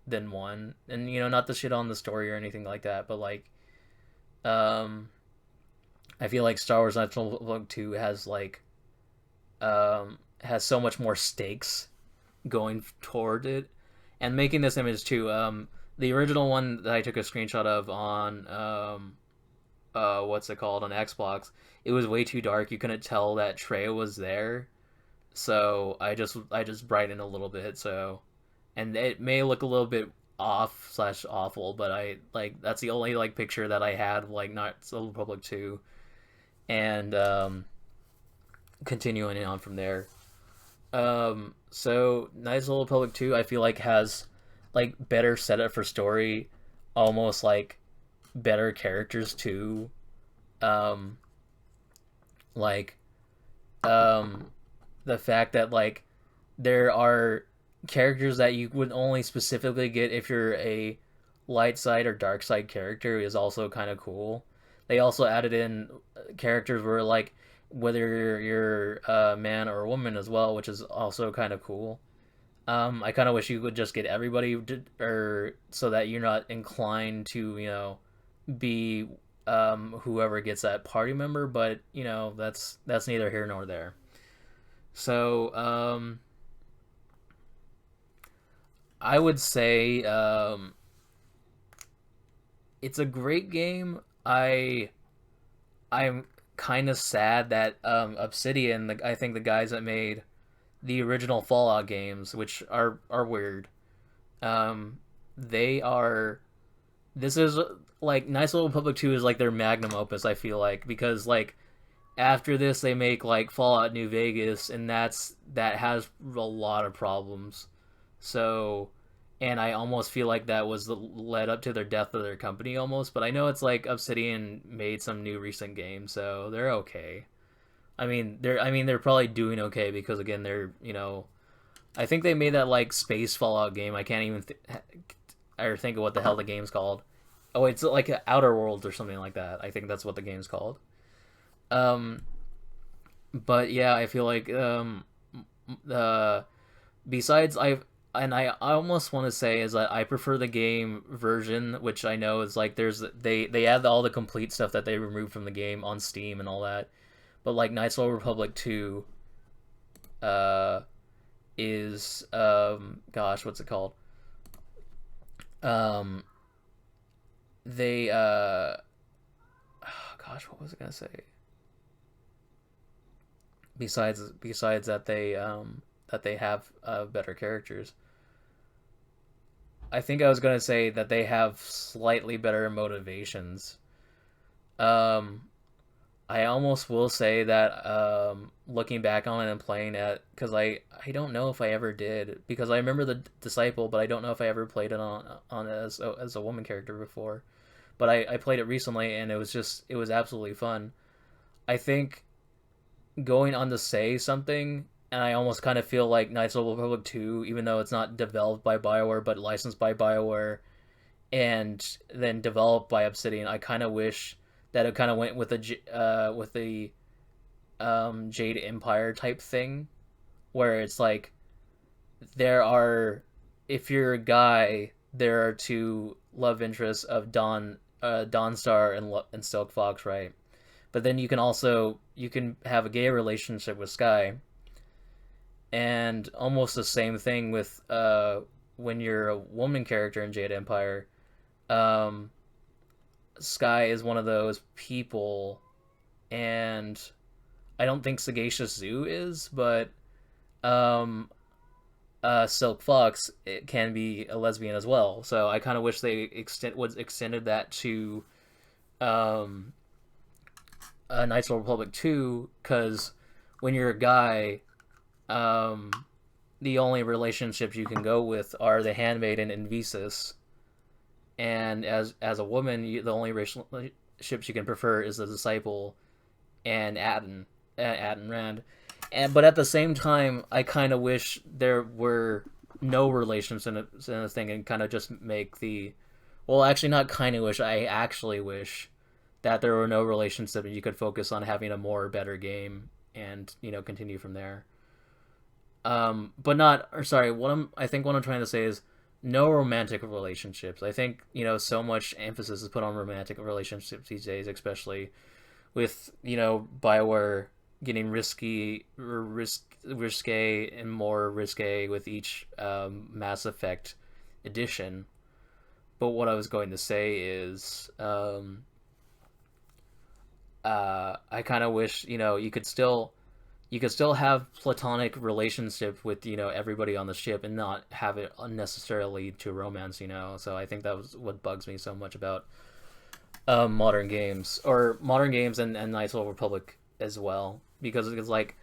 than 1, and not to shit on the story or anything like that, but like um, I feel like Star Wars Knights of the Republic 2 has like has so much more stakes going toward it, and making this image too. The original one that I took a screenshot of on what's it called, on Xbox, it was way too dark. You couldn't tell that Trey was there, so I just brightened a little bit. So, and it may look a little bit off slash awful, but I like that's the only like picture that I had of, like, not the Republic 2, and continuing on from there. So Knights of the Republic 2, I feel like has like better setup for story, almost like better characters too. Um, like the fact that like there are characters that you would only specifically get if you're a light side or dark side character is also kind of cool. They also added in characters where like whether you're a man or a woman as well, which is also kind of cool. I kind of wish you would just get everybody, or so that you're not inclined to be whoever gets that party member, but that's neither here nor there. So I would say it's a great game. I'm kind of sad that Obsidian, I think the guys that made the original Fallout games, which are weird, um, they are. This is like Nice Little Republic 2 is like their magnum opus. I feel like, because like after this they make like Fallout New Vegas, and that has a lot of problems. So, and I almost feel like that was the led up to their death of their company almost. But I know it's like Obsidian made some new recent games, so they're okay. I mean they're probably doing okay because again they're. I think they made that like space Fallout game. I can't even or think of what the hell the game's called. Oh, it's like Outer Worlds or something like that. I think that's what the game's called. Um, but yeah, I feel like uh, besides I almost want to say is that I prefer the game version, which I know is like they add all the complete stuff that they removed from the game on Steam and all that. But like Knights of the Republic 2 uh is gosh, what's it called? Um they gosh, what was I gonna say? Besides that they have better characters. I think I was gonna say that they have slightly better motivations. Um I almost will say that looking back on it and playing it, because I don't know if I ever did, because I remember the Disciple, but I don't know if I ever played it on as a woman character before. But I played it recently, and it was absolutely fun. I think going on to say something, and I almost kind of feel like Knights of the Republic 2, even though it's not developed by BioWare but licensed by BioWare and then developed by Obsidian, I kind of wish that it kind of went with the Jade Empire type thing, where it's like there are, if you're a guy, there are two love interests of Dawnstar and Silk Fox, right? But then you can have a gay relationship with Sky, and almost the same thing with when you're a woman character in Jade Empire. Um, Sky is one of those people, and I don't think Sagacious Zoo is, but um, Silk Fox, it can be a lesbian as well. So I kind of wish they extended that to um, Knights of the Republic 2, because when you're a guy, um, the only relationships you can go with are the Handmaiden and Visas, and as a woman, the only relationships you can prefer is the Disciple and Atten Rand. But at the same time, I kind of wish there were no relations in a thing and kind of just make the, well, actually not kind of wish, I actually wish that there were no relationships and you could focus on having a more better game and continue from there. But not, or sorry, I think what I'm trying to say is no romantic relationships. I think so much emphasis is put on romantic relationships these days, especially with Bioware getting risque and more risque with each Mass Effect edition. But what I was going to say is, I kind of wish you could still have platonic relationship with everybody on the ship and not have it unnecessarily lead to romance. So I think that was what bugs me so much about modern games, or modern games, and Knights of the Republic as well, because it's like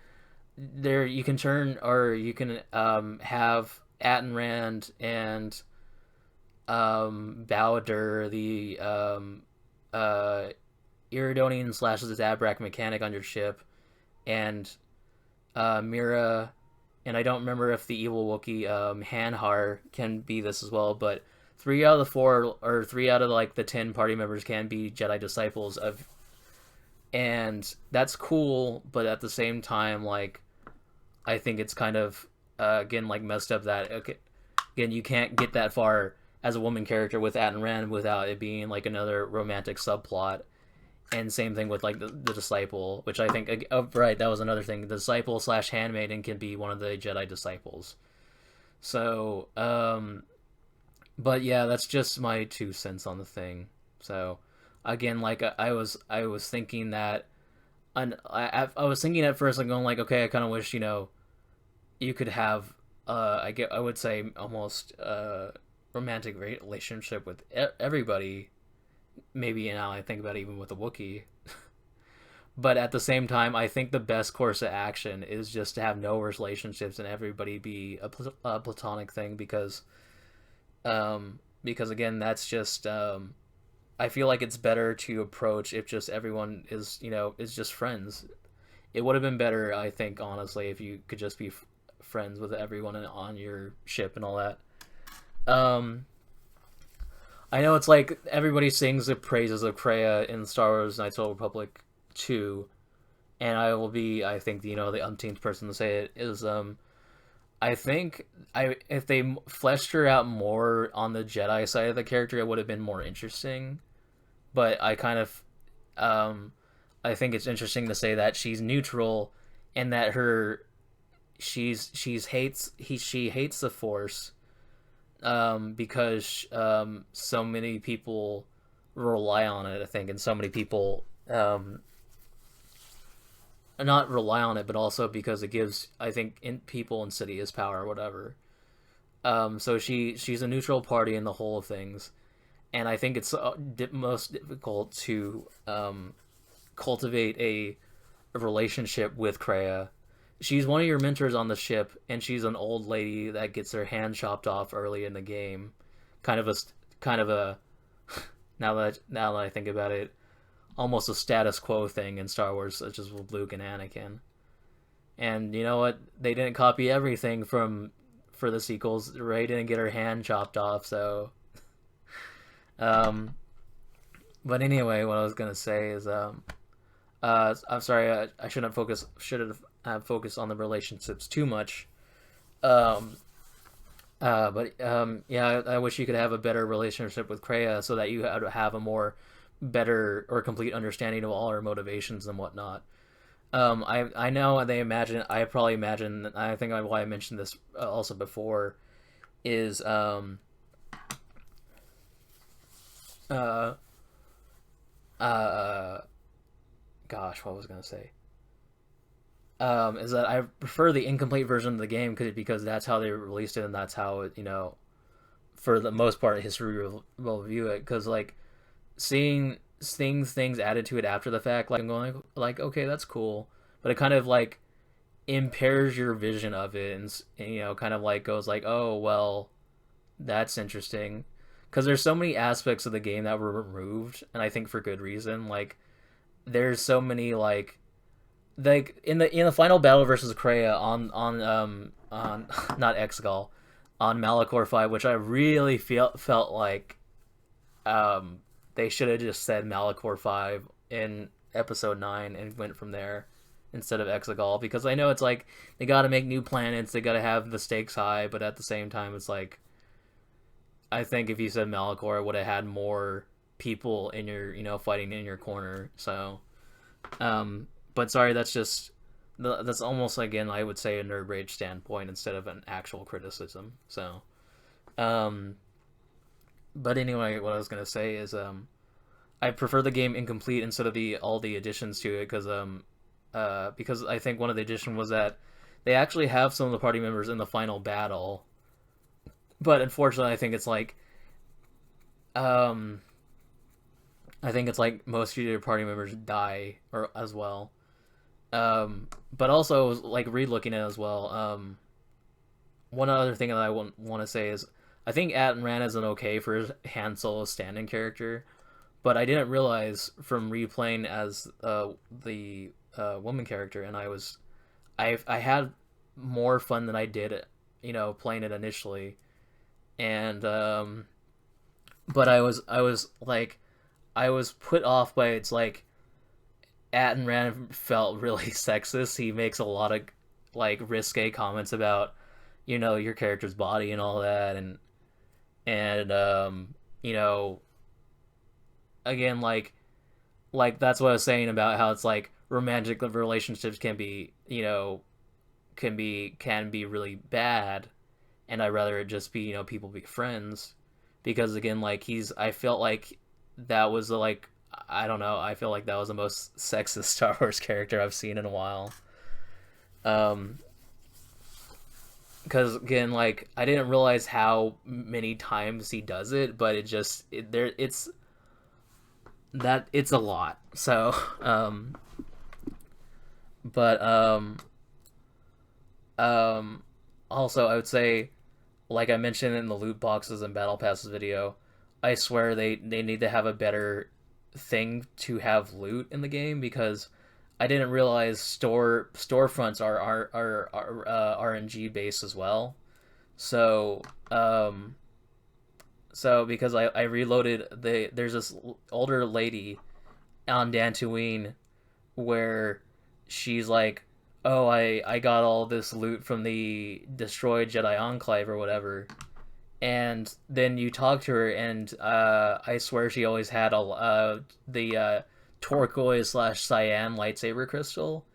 there you can turn, or you can have Attenrand and Bowder, the Iridonian slash Zabrak mechanic on your ship, and Mira, and I don't remember if the evil Wookiee Hanhar can be this as well, but 3 out of the 4, or 3 out of like the 10 party members can be Jedi disciples of, and that's cool. But at the same time, like, I think it's kind of again like messed up that, okay, again, you can't get that far as a woman character with Attenrand without it being like another romantic subplot. And same thing with like the disciple, which I think, right, that was another thing. The disciple slash handmaiden can be one of the Jedi disciples. So, but yeah, that's just my 2 cents on the thing. So, again, like I was thinking that, and I was thinking at first, like going like, okay, I kind of wish you could have I would say almost romantic relationship with everybody. Maybe now I think about it, even with the Wookiee. But at the same time, I think the best course of action is just to have no relationships and everybody be a platonic thing, because again, that's just I feel like it's better to approach if just everyone is just friends. It would have been better, I think, honestly, if you could just be friends with everyone on your ship and all that. I know it's like everybody sings the praises of Kreia in Star Wars Knights of the Republic 2, and I will be, I think, the umpteenth person to say it, is I think if they fleshed her out more on the Jedi side of the character, it would have been more interesting. But I kind of I think it's interesting to say that she's neutral, and that she hates the Force, because so many people rely on it, I think, and so many people not rely on it, but also because it gives, I think, people insidious power or whatever. So she's a neutral party in the whole of things, and I think it's most difficult to cultivate a relationship with Kreia. She's one of your mentors on the ship, and she's an old lady that gets her hand chopped off early in the game. Kind of a now that I think about it, almost a status quo thing in Star Wars, such as with Luke and Anakin. And you know what? They didn't copy everything for the sequels. Rey didn't get her hand chopped off, so. But anyway, what I was gonna say is, I'm sorry, I shouldn't have focused on the relationships too much. Yeah, I wish you could have a better relationship with Kreia, so that you have a more better or complete understanding of all her motivations and whatnot. I know I probably imagine, I think why I mentioned this also before, is uh gosh, what was I gonna say? Is that I prefer the incomplete version of the game, because that's how they released it, and that's how it, for the most part, history will view it. Because like seeing things added to it after the fact, like I'm going like, okay, that's cool, but it kind of like impairs your vision of it, and kind of like goes like, oh well, that's interesting, because there's so many aspects of the game that were removed, and I think for good reason. Like there's so many like in the final battle versus Kreia on not Exegol, on Malachor 5, which I really felt like um, they should have just said Malachor 5 in episode 9 and went from there instead of Exegol, because I know it's like they got to make new planets, they got to have the stakes high, but at the same time it's like I think if you said Malachor, it would have had more people in your, fighting in your corner. So, but sorry, that's just that's almost, again, I would say, a nerd rage standpoint instead of an actual criticism. So, um, but anyway, what I was gonna say is, I prefer the game incomplete instead of the all the additions to it, because I think one of the additions was that they actually have some of the party members in the final battle, but unfortunately, um, I think it's like most of your party members die or as well. But also, like, re-looking at it as well. One other thing that I want to say is I think Atran is an okay for his Han Solo standing character, but I didn't realize from replaying as the woman character, and I had more fun than I did, playing it initially, and but I was put off by its like Atran felt really sexist. He makes a lot of like risque comments about your character's body and all that, and again, like that's what I was saying about how it's like romantic relationships can be really bad, and I'd rather it just be people be friends, because again, like I felt like that was the like I don't know, I feel like that was the most sexist Star Wars character I've seen in a while. Um, because again, like I didn't realize how many times he does it, but it's a lot. So, but um, also I would say, like I mentioned in the loot boxes and battle passes video, I swear they need to have a better thing to have loot in the game, because I didn't realize storefronts are RNG based as well. So because I reloaded, there's this older lady on Dantooine where she's like, "Oh, I got all this loot from the destroyed Jedi Enclave or whatever," and then you talk to her, and I swear she always had the turquoise slash cyan lightsaber crystal,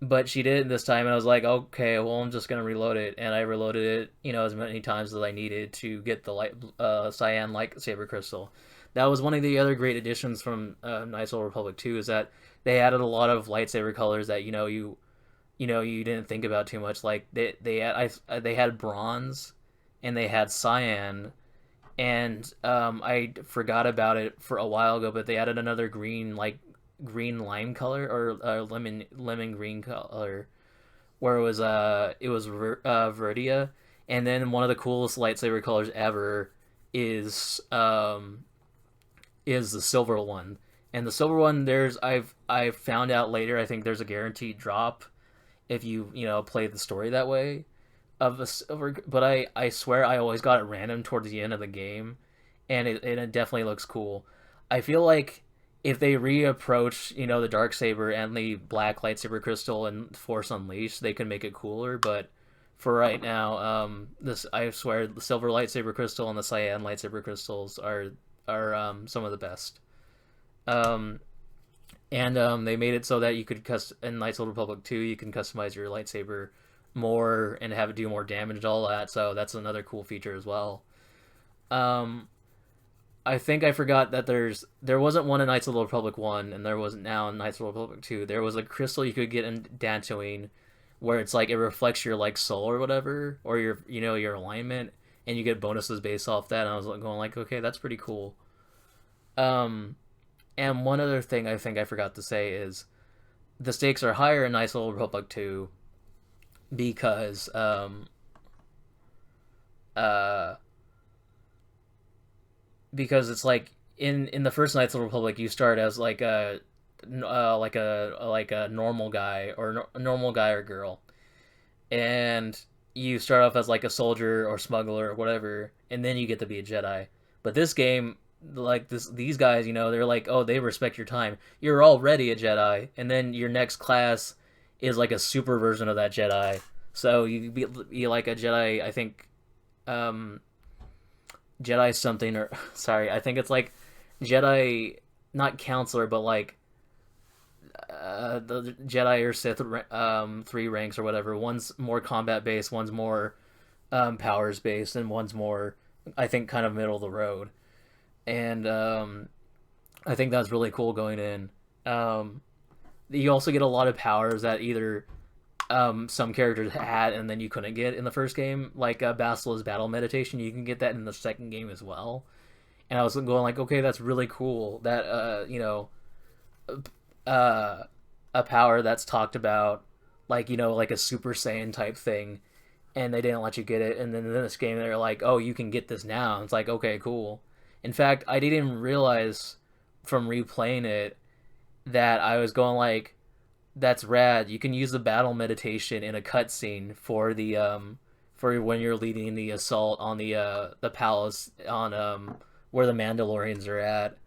but she did it this time, and I was like, okay, well, I'm just gonna reload it, and I reloaded it, as many times as I needed to get the cyan lightsaber crystal. That was one of the other great additions from Knights of the Republic 2, is that they added a lot of lightsaber colors that you didn't think about too much. Like they had bronze, and they had cyan, and I forgot about it for a while ago, but they added another green, like green lime color, or lemon green color, where it was Verdia, and then one of the coolest lightsaber colors ever is the silver one. And the silver one, I've found out later, I think there's a guaranteed drop if you play the story that way of the silver, but I swear I always got it random towards the end of the game, and it definitely looks cool. I feel like if they reapproach the dark saber and the black lightsaber crystal and Force Unleashed, they can make it cooler. But for right now, this I swear the silver lightsaber crystal and the cyan lightsaber crystals are some of the best. Um, and they made it so that you could in Knights of the Republic 2, you can customize your lightsaber more and have it do more damage and all that. So that's another cool feature as well. Um, I think I forgot that there wasn't one in Knights of the Republic 1, and there wasn't now in Knights of the Republic 2. There was a crystal you could get in Dantooine where it's like it reflects your like soul or whatever, or your alignment, and you get bonuses based off that. And I was going like, okay, that's pretty cool. Um, and one other thing I think I forgot to say is the stakes are higher in Knights of the Republic 2 because uh because it's like in the first Knights of the Republic, you start as like a normal guy or a normal guy or girl, and you start off as like a soldier or smuggler or whatever, and then you get to be a Jedi. But this game, like these guys, they're like, oh, they respect your time. You're already a Jedi, and then your next class is like a super version of that Jedi. So you like a Jedi, I think, um, Jedi something or sorry, I think it's like Jedi, not counselor, but like the Jedi or Sith three ranks or whatever. One's more combat based, one's more powers based, and one's more, I think, kind of middle of the road. And I think that's really cool going in. You also get a lot of powers that either some characters had and then you couldn't get in the first game, like Basila's battle meditation. You can get that in the second game as well. And I was going like, okay, that's really cool. That a power that's talked about, like like a Super Saiyan type thing, and they didn't let you get it. And then in this game, they're like, oh, you can get this now. It's like, okay, cool. In fact, I didn't even realize from replaying it that I was going like, that's rad. You can use the battle meditation in a cutscene for when you're leading the assault on the palace on where the Mandalorians are at,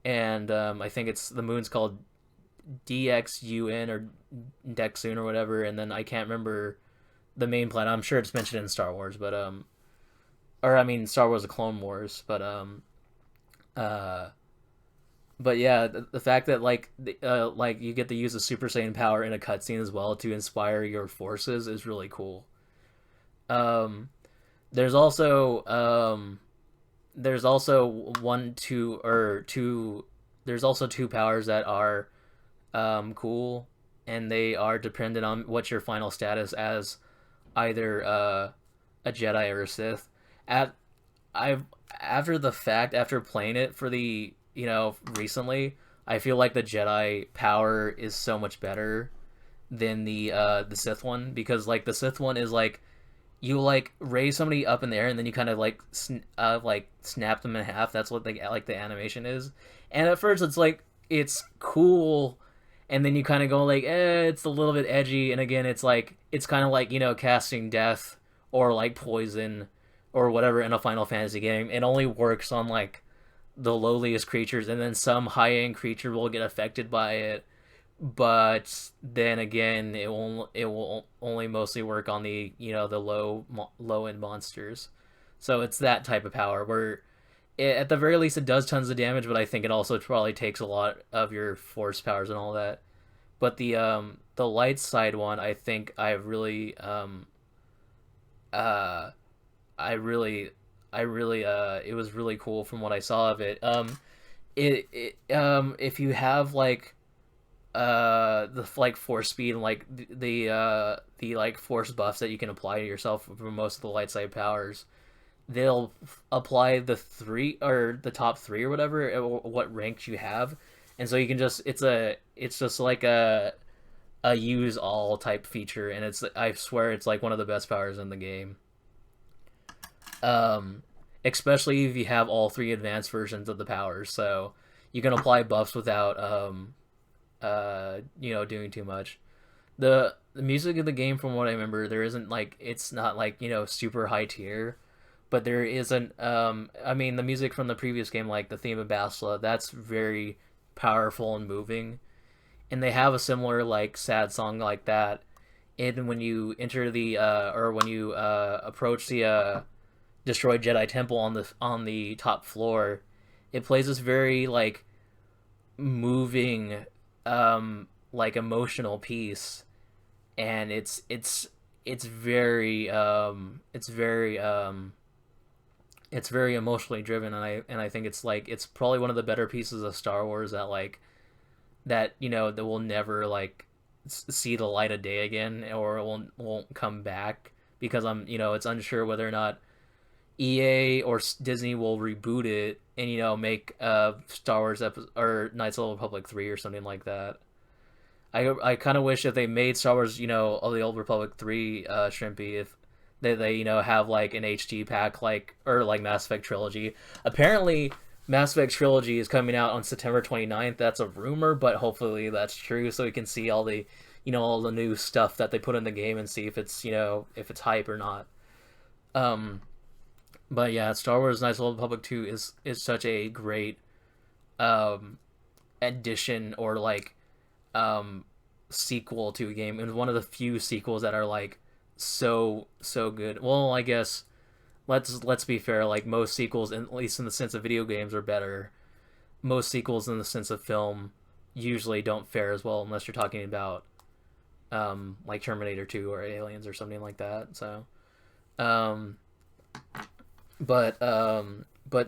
and I think it's the moon's called DXUN or Dexun or whatever, and then I can't remember the main planet. I'm sure it's mentioned in Star Wars, but or I mean Star Wars: The Clone Wars, but yeah, the fact that like you get to use the Super Saiyan power in a cutscene as well to inspire your forces is really cool. Um, there's also one, two, or two. There's also two powers that are cool, and they are dependent on what your final status as either a Jedi or a Sith. At I've After the fact, after playing it for the recently, I feel like the Jedi power is so much better than the Sith one, because like the Sith one is like you like raise somebody up in the air and then you kind of like snap them in half. That's what like the animation is. And at first it's like it's cool, and then you kind of go like, it's a little bit edgy. And again, it's like it's kind of like casting death or like poison or whatever in a Final Fantasy game. It only works on like the lowliest creatures, and then some high end creature will get affected by it. But then again, it will only mostly work on the the low end monsters. So it's that type of power where at the very least it does tons of damage, but I think it also probably takes a lot of your force powers and all that. But the light side one, I think uh I really it was really cool from what I saw of it. If you have like the like force speed and like the like force buffs that you can apply to yourself for most of the light side powers, they'll apply the three or the top three or whatever what ranks you have, and so you can just it's just like a use all type feature, and I swear it's like one of the best powers in the game. Especially if you have all three advanced versions of the powers, so you can apply buffs without doing too much. The music of the game, from what I remember, there isn't like it's not like super high tier, but there isn't. I mean, the music from the previous game, like the theme of Basila, that's very powerful and moving, and they have a similar like sad song like that. And when you enter the or when you approach the destroyed Jedi Temple on the top floor, it plays this very like moving like emotional piece, and it's very it's very emotionally driven, and I think it's like it's probably one of the better pieces of Star Wars that like that will never like see the light of day again, or won't come back, because it's unsure whether or not EA or Disney will reboot it and make Star Wars or Knights of the Old Republic 3 or something like that. I kind of wish if they made Star Wars of the Old Republic 3 Shrimpy, if they have like an HD pack like or like Mass Effect Trilogy. Apparently Mass Effect Trilogy is coming out on September 29th. That's a rumor, but hopefully that's true, so we can see all the all the new stuff that they put in the game and see if it's if it's hype or not. Um, but yeah, Star Wars: Knights of the Old Republic 2 is such a great um addition, or like um sequel to a game, and one of the few sequels that are like so good. Well, I guess let's be fair. Like most sequels, at least in the sense of video games, are better. Most sequels, in the sense of film, usually don't fare as well unless you're talking about like Terminator 2 or Aliens or something like that. So, um, but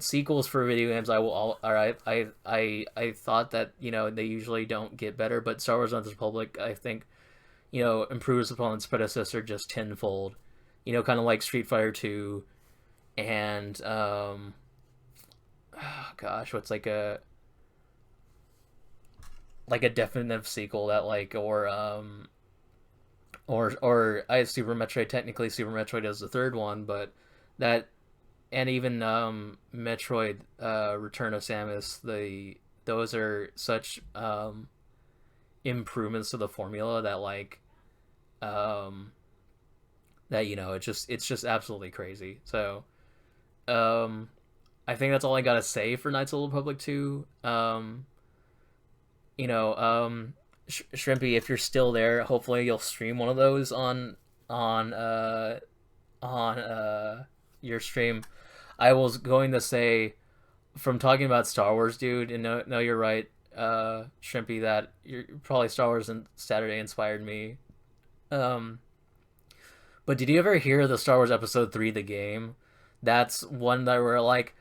sequels for video games, I will all. All right, I thought that they usually don't get better, but Star Wars: Knights of the Republic, I think, improves upon its predecessor just tenfold. Kind of like Street Fighter 2 and oh gosh, what's like a definitive sequel that like or I Super Metroid. Technically, Super Metroid is the third one, but that, and even Metroid Return of Samus, those are such improvements to the formula that like um that it's just absolutely crazy. So um I think that's all I gotta say for Knights of the Old Republic 2. You know, Shrimpy, if you're still there, hopefully you'll stream one of those on your stream. I was going to say, from talking about Star Wars, dude, and no, you're right, Shrimpy, that you're probably Star Wars and Saturday inspired me. Um, but did you ever hear the Star Wars Episode 3, the game? That's one that were like,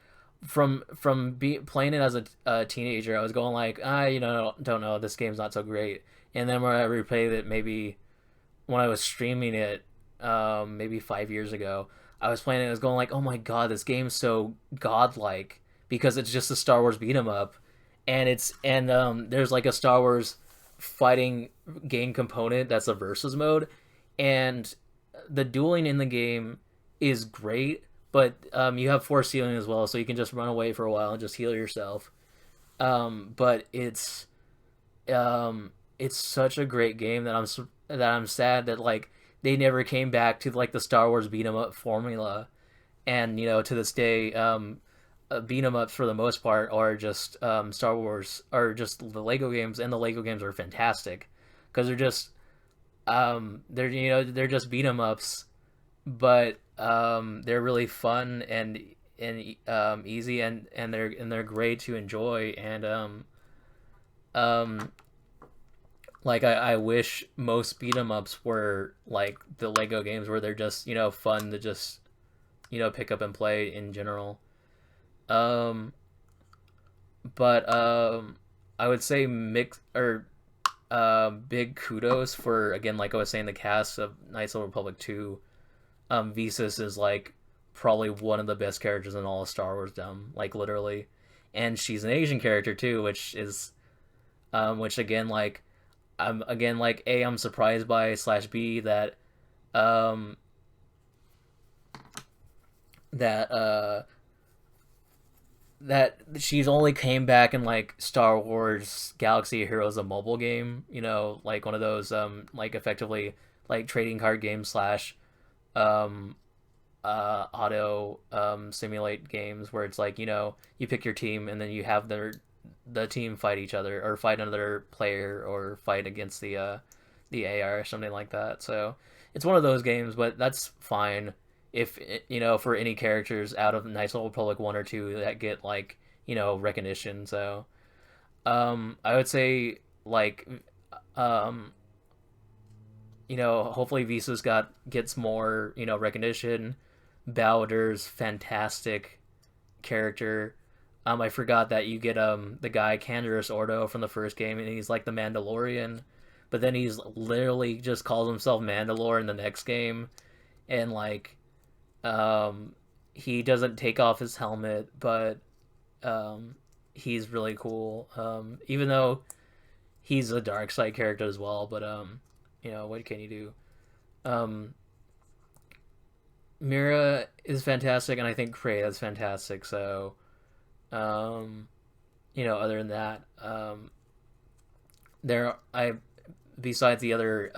playing it as a teenager, I was going like, don't know, this game's not so great. And then when I replayed it, maybe when I was streaming it, maybe 5 years ago, I was playing it. I was going like, oh my god, this game's so godlike because it's just a Star Wars beat 'em up, and there's like a Star Wars fighting game component that's a versus mode, and the dueling in the game is great, but you have force healing as well, so you can just run away for a while and just heal yourself. But it's such a great game that I'm sad that like they never came back to like the Star Wars beat 'em up formula, and to this day, beat 'em ups for the most part are just Star Wars, are just the Lego games, and the Lego games are fantastic because they're just beat 'em ups, but they're really fun and easy, and they're great to enjoy, and um like I wish most beat 'em ups were like the Lego games, where they're just fun to just pick up and play in general. Um, but I would say mix or big kudos for, again, like I was saying, the cast of Knights of the Republic 2. Visas is like probably one of the best characters in all of Star Wars, like literally, and she's an Asian character too, which again, like I'm surprised by, slash B, that um that that she's only came back in like Star Wars Galaxy of Heroes, a mobile game, like one of those like effectively like trading card games slash um auto simulate games, where it's like you pick your team and then you have the team fight each other, or fight another player, or fight against the AR or something like that. So it's one of those games, but that's fine if for any characters out of Knights of the Old Republic 1 or 2 that get like recognition. So I would say like um hopefully Visa's gets more recognition. Bowder's fantastic character. I forgot that you get the guy Canderous Ordo from the first game, and he's like the Mandalorian, but then he's literally just calls himself Mandalore in the next game, and like um he doesn't take off his helmet, but he's really cool. Even though he's a dark side character as well, but what can you do? Um, Mira is fantastic, and I think Kreia is fantastic. So, um, other than that, there I besides the other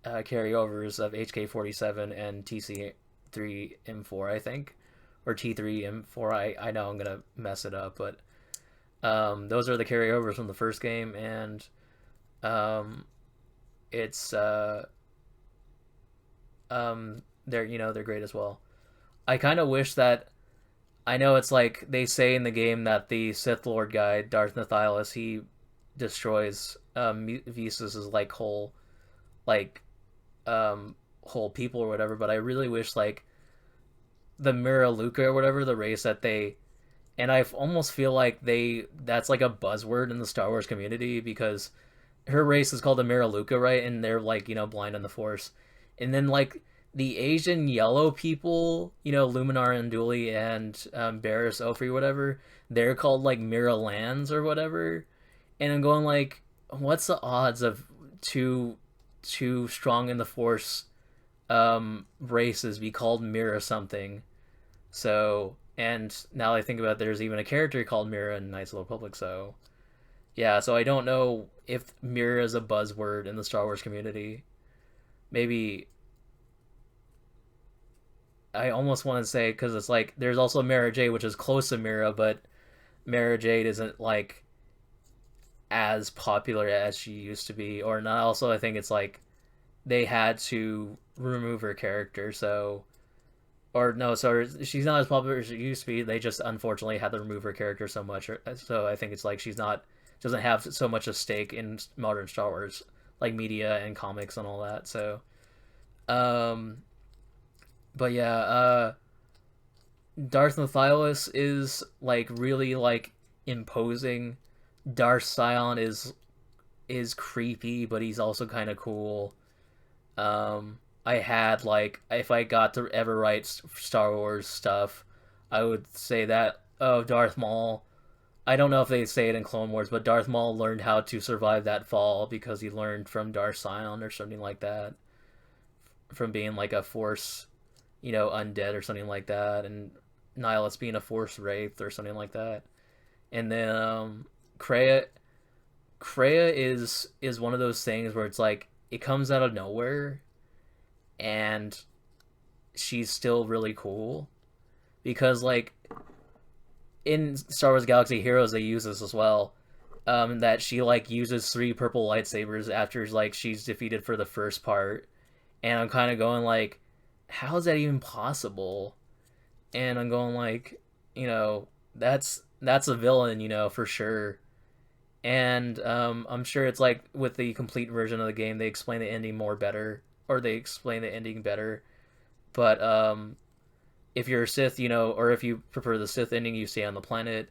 carryovers of HK-47 and TC3M4, I think, or T3M4. I know I'm gonna mess it up, but those are the carryovers from the first game, and um, it's they're great as well. I kind of wish that I know it's like they say in the game that the Sith Lord guy Darth Nathilis he destroys Visas' like whole people or whatever, but I really wish like the Mira Luca or whatever the race that they and I almost feel like that's like a buzzword in the Star Wars community because her race is called the Mira Luca, right? And they're like blind on the Force, and then like the Asian yellow people, Luminar and Dooley and Barris Ophrey, whatever, they're called like Mira Lands or whatever, and I'm going like, what's the odds of two strong in the Force races be called Mira something? So, and now I think about it, there's even a character called Mira in Knights of the Old Republic. So, yeah. So I don't know if Mira is a buzzword in the Star Wars community. Maybe I almost want to say because it's like there's also Mara Jade, which is close to Mira, but Mara Jade isn't like as popular as she used to be. Or not. Also, I think it's like they had to remove her character, so or no, so she's not as popular as she used to be. They just unfortunately had to remove her character so much. So I think it's like she's not doesn't have so much a stake in modern Star Wars, like media and comics and all that. So, um, but yeah, Darth Nathilis is like really like imposing. Darth Sion is creepy, but he's also kind of cool. I had like if I got to ever write Star Wars stuff, I would say that Darth Maul. I don't know if they say it in Clone Wars, but Darth Maul learned how to survive that fall because he learned from Darth Sion or something like that, from being like a Force, undead or something like that, and Nihilus being a Force wraith or something like that. And then Kreia, Kreia is one of those things where it's like it comes out of nowhere and she's still really cool because like in Star Wars Galaxy Heroes they use this as well, that she like uses 3 purple lightsabers after like she's defeated for the first part, and I'm kind of going like, how is that even possible? And I'm going like, that's a villain, for sure. And I'm sure it's like with the complete version of the game they explain the ending more better, or they explain the ending better. But if you're a Sith, or if you prefer the Sith ending, you stay on the planet.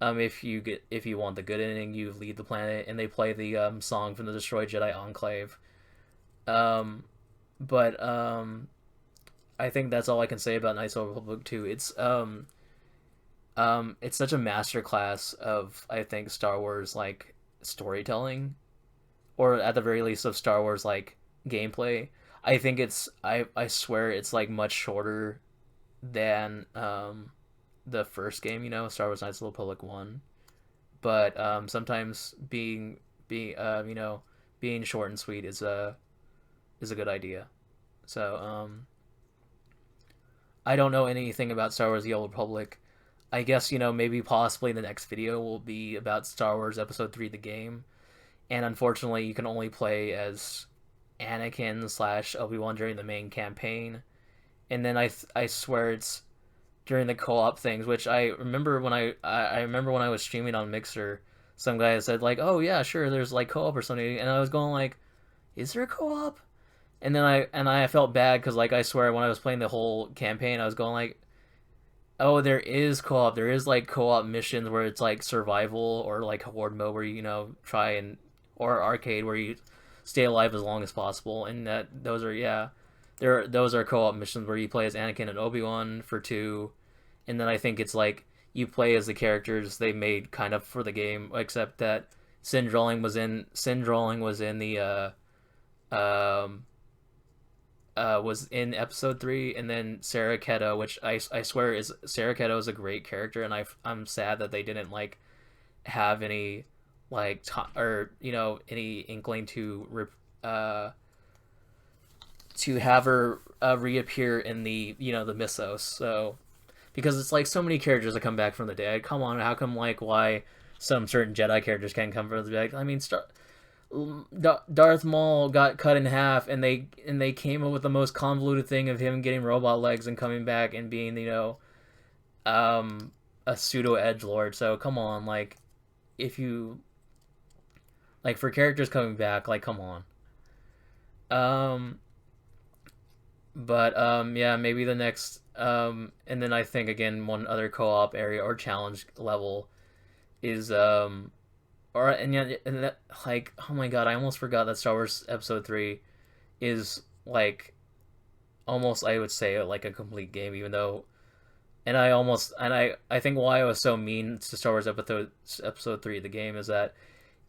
If you want the good ending, you leave the planet, and they play the song from the Destroyed Jedi Enclave. But I think that's all I can say about Knights of the Republic 2. It's such a masterclass of, I think, Star Wars like storytelling, or at the very least of Star Wars like gameplay. I think I swear it's like much shorter than the first game, Star Wars Knights of the Republic 1. But sometimes being short and sweet is a good idea. So I don't know anything about Star Wars The Old Republic. I guess, maybe possibly the next video will be about Star Wars Episode 3, the game. And unfortunately, you can only play as Anakin / Obi-Wan during the main campaign. And then I swear it's during the co-op things, which I remember when I remember when I was streaming on Mixer, some guy said like, oh yeah, sure, there's like co-op or something. And I was going like, is there a co-op? And then I felt bad because like I swear when I was playing the whole campaign, I was going like, oh, there is co-op. There is like co-op missions where it's like survival or like horde mode where you try and or arcade where you stay alive as long as possible. And those are those are co-op missions where you play as Anakin and Obi-Wan for 2, and then I think it's like you play as the characters they made kind of for the game, except that Sin Drolling was in the was in episode 3, and then Sarah Keto, which I swear Sarah Keto is a great character, and I'm sad that they didn't like have any like or any inkling uh to have her reappear in the mythos. So because it's like so many characters that come back from the dead. Come on, how come like why some certain Jedi characters can't come from the dead? I mean, Darth Maul got cut in half, and they came up with the most convoluted thing of him getting robot legs and coming back and being a pseudo edgelord. So come on, like if you like for characters coming back, like come on. Um, but yeah, maybe the next and then I think again one other co-op area or challenge level is or and yeah and that, like oh my god, I almost forgot that Star Wars Episode 3 is like almost I would say like a complete game, even though I think why I was so mean to Star Wars Episode 3 the game is that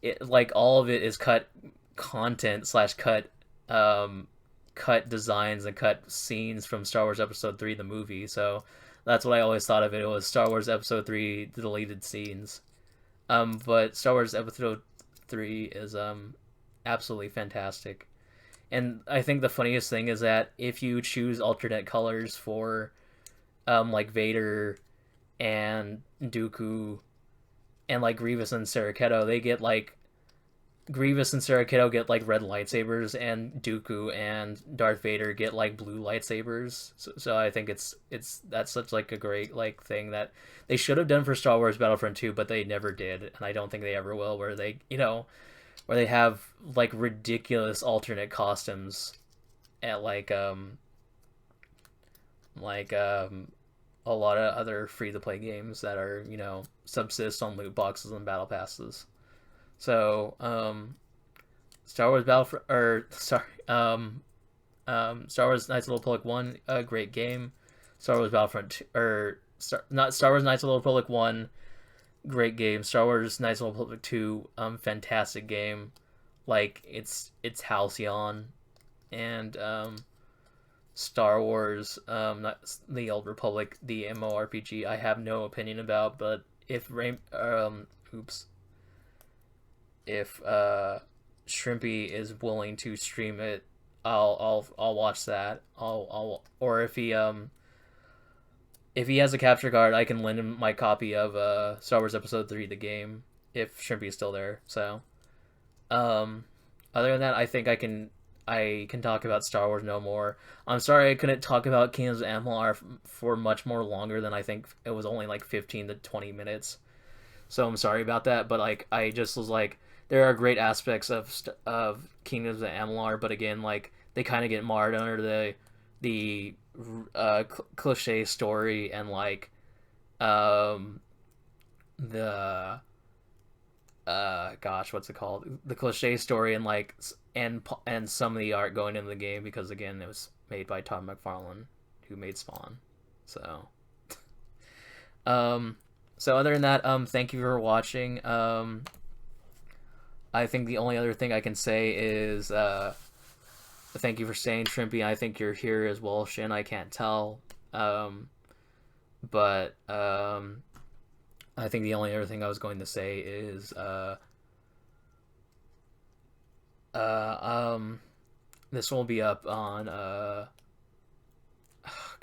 it like all of it is cut content slash cut designs and cut scenes from Star Wars Episode 3 the movie. So that's what I always thought of it. It was Star Wars Episode 3 deleted scenes. But Star Wars Episode 3 is absolutely fantastic. And I think the funniest thing is that if you choose alternate colors for like Vader and Dooku and like Grievous and Saraketo, they get like Grievous and Saraketo get like red lightsabers, and Dooku and Darth Vader get like blue lightsabers. So I think that's such like a great like thing that they should have done for Star Wars Battlefront 2, but they never did, and I don't think they ever will. Where they where they have like ridiculous alternate costumes at a lot of other free to play games that are subsist on loot boxes and battle passes. So, Star Wars Battlefront, or sorry, Star Wars Knights of the Old Republic 1, a great game. Star Wars Battlefront 2, or not Star Wars Knights of the Old Republic 1, great game. Star Wars Knights of the Old Republic 2, fantastic game. Like it's Halcyon, and Star Wars, not the Old Republic, the MMORPG. I have no opinion about, but if if Shrimpy is willing to stream it, I'll watch that. Or if he has a capture card, I can lend him my copy of Star Wars Episode 3 the game if Shrimpy is still there. So other than that, I think I can talk about Star Wars no more. I'm sorry I couldn't talk about Kingdoms of Amalur for much more longer than I think it was only like 15 to 20 minutes. So I'm sorry about that, but like I just was like there are great aspects of Kingdoms of Amalur, but again, like they kind of get marred under the cliche story and like the gosh, what's it called? The cliche story and like and some of the art going into the game, because again, it was made by Todd McFarlane, who made Spawn. So so other than that, thank you for watching. I think the only other thing I can say is thank you for staying, Shrimpy. I think you're here as well, Shin. I can't tell. But I think the only other thing I was going to say is this will be up on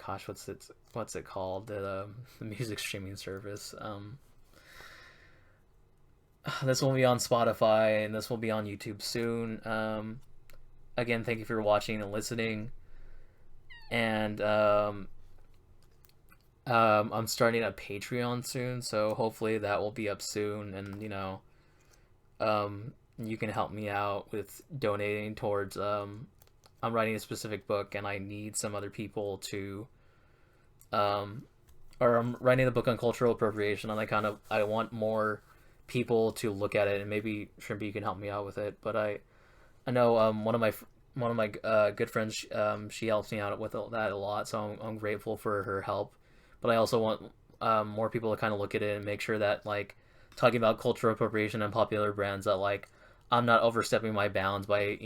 gosh, what's it called? The music streaming service. This will be on Spotify, and this will be on YouTube soon. Again, thank you for watching and listening. And I'm starting a Patreon soon, so hopefully that will be up soon. And you can help me out with donating towards. I'm writing a specific book, and I need some other people to. Or I'm writing a book on cultural appropriation, and I want more people to look at it, and maybe Shrimpy can help me out with it. But I know one of my good friends, she helps me out with that a lot, so I'm grateful for her help. But I also want more people to kind of look at it and make sure that like talking about cultural appropriation and popular brands, that like I'm not overstepping my bounds by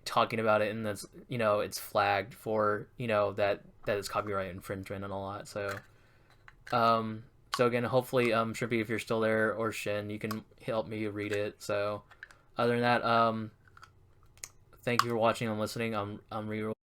talking about it, and that's it's flagged for that it's copyright infringement and all that. So So again, hopefully, Shrimpy, if you're still there, or Shin, you can help me read it. So other than that, thank you for watching and listening. I'm re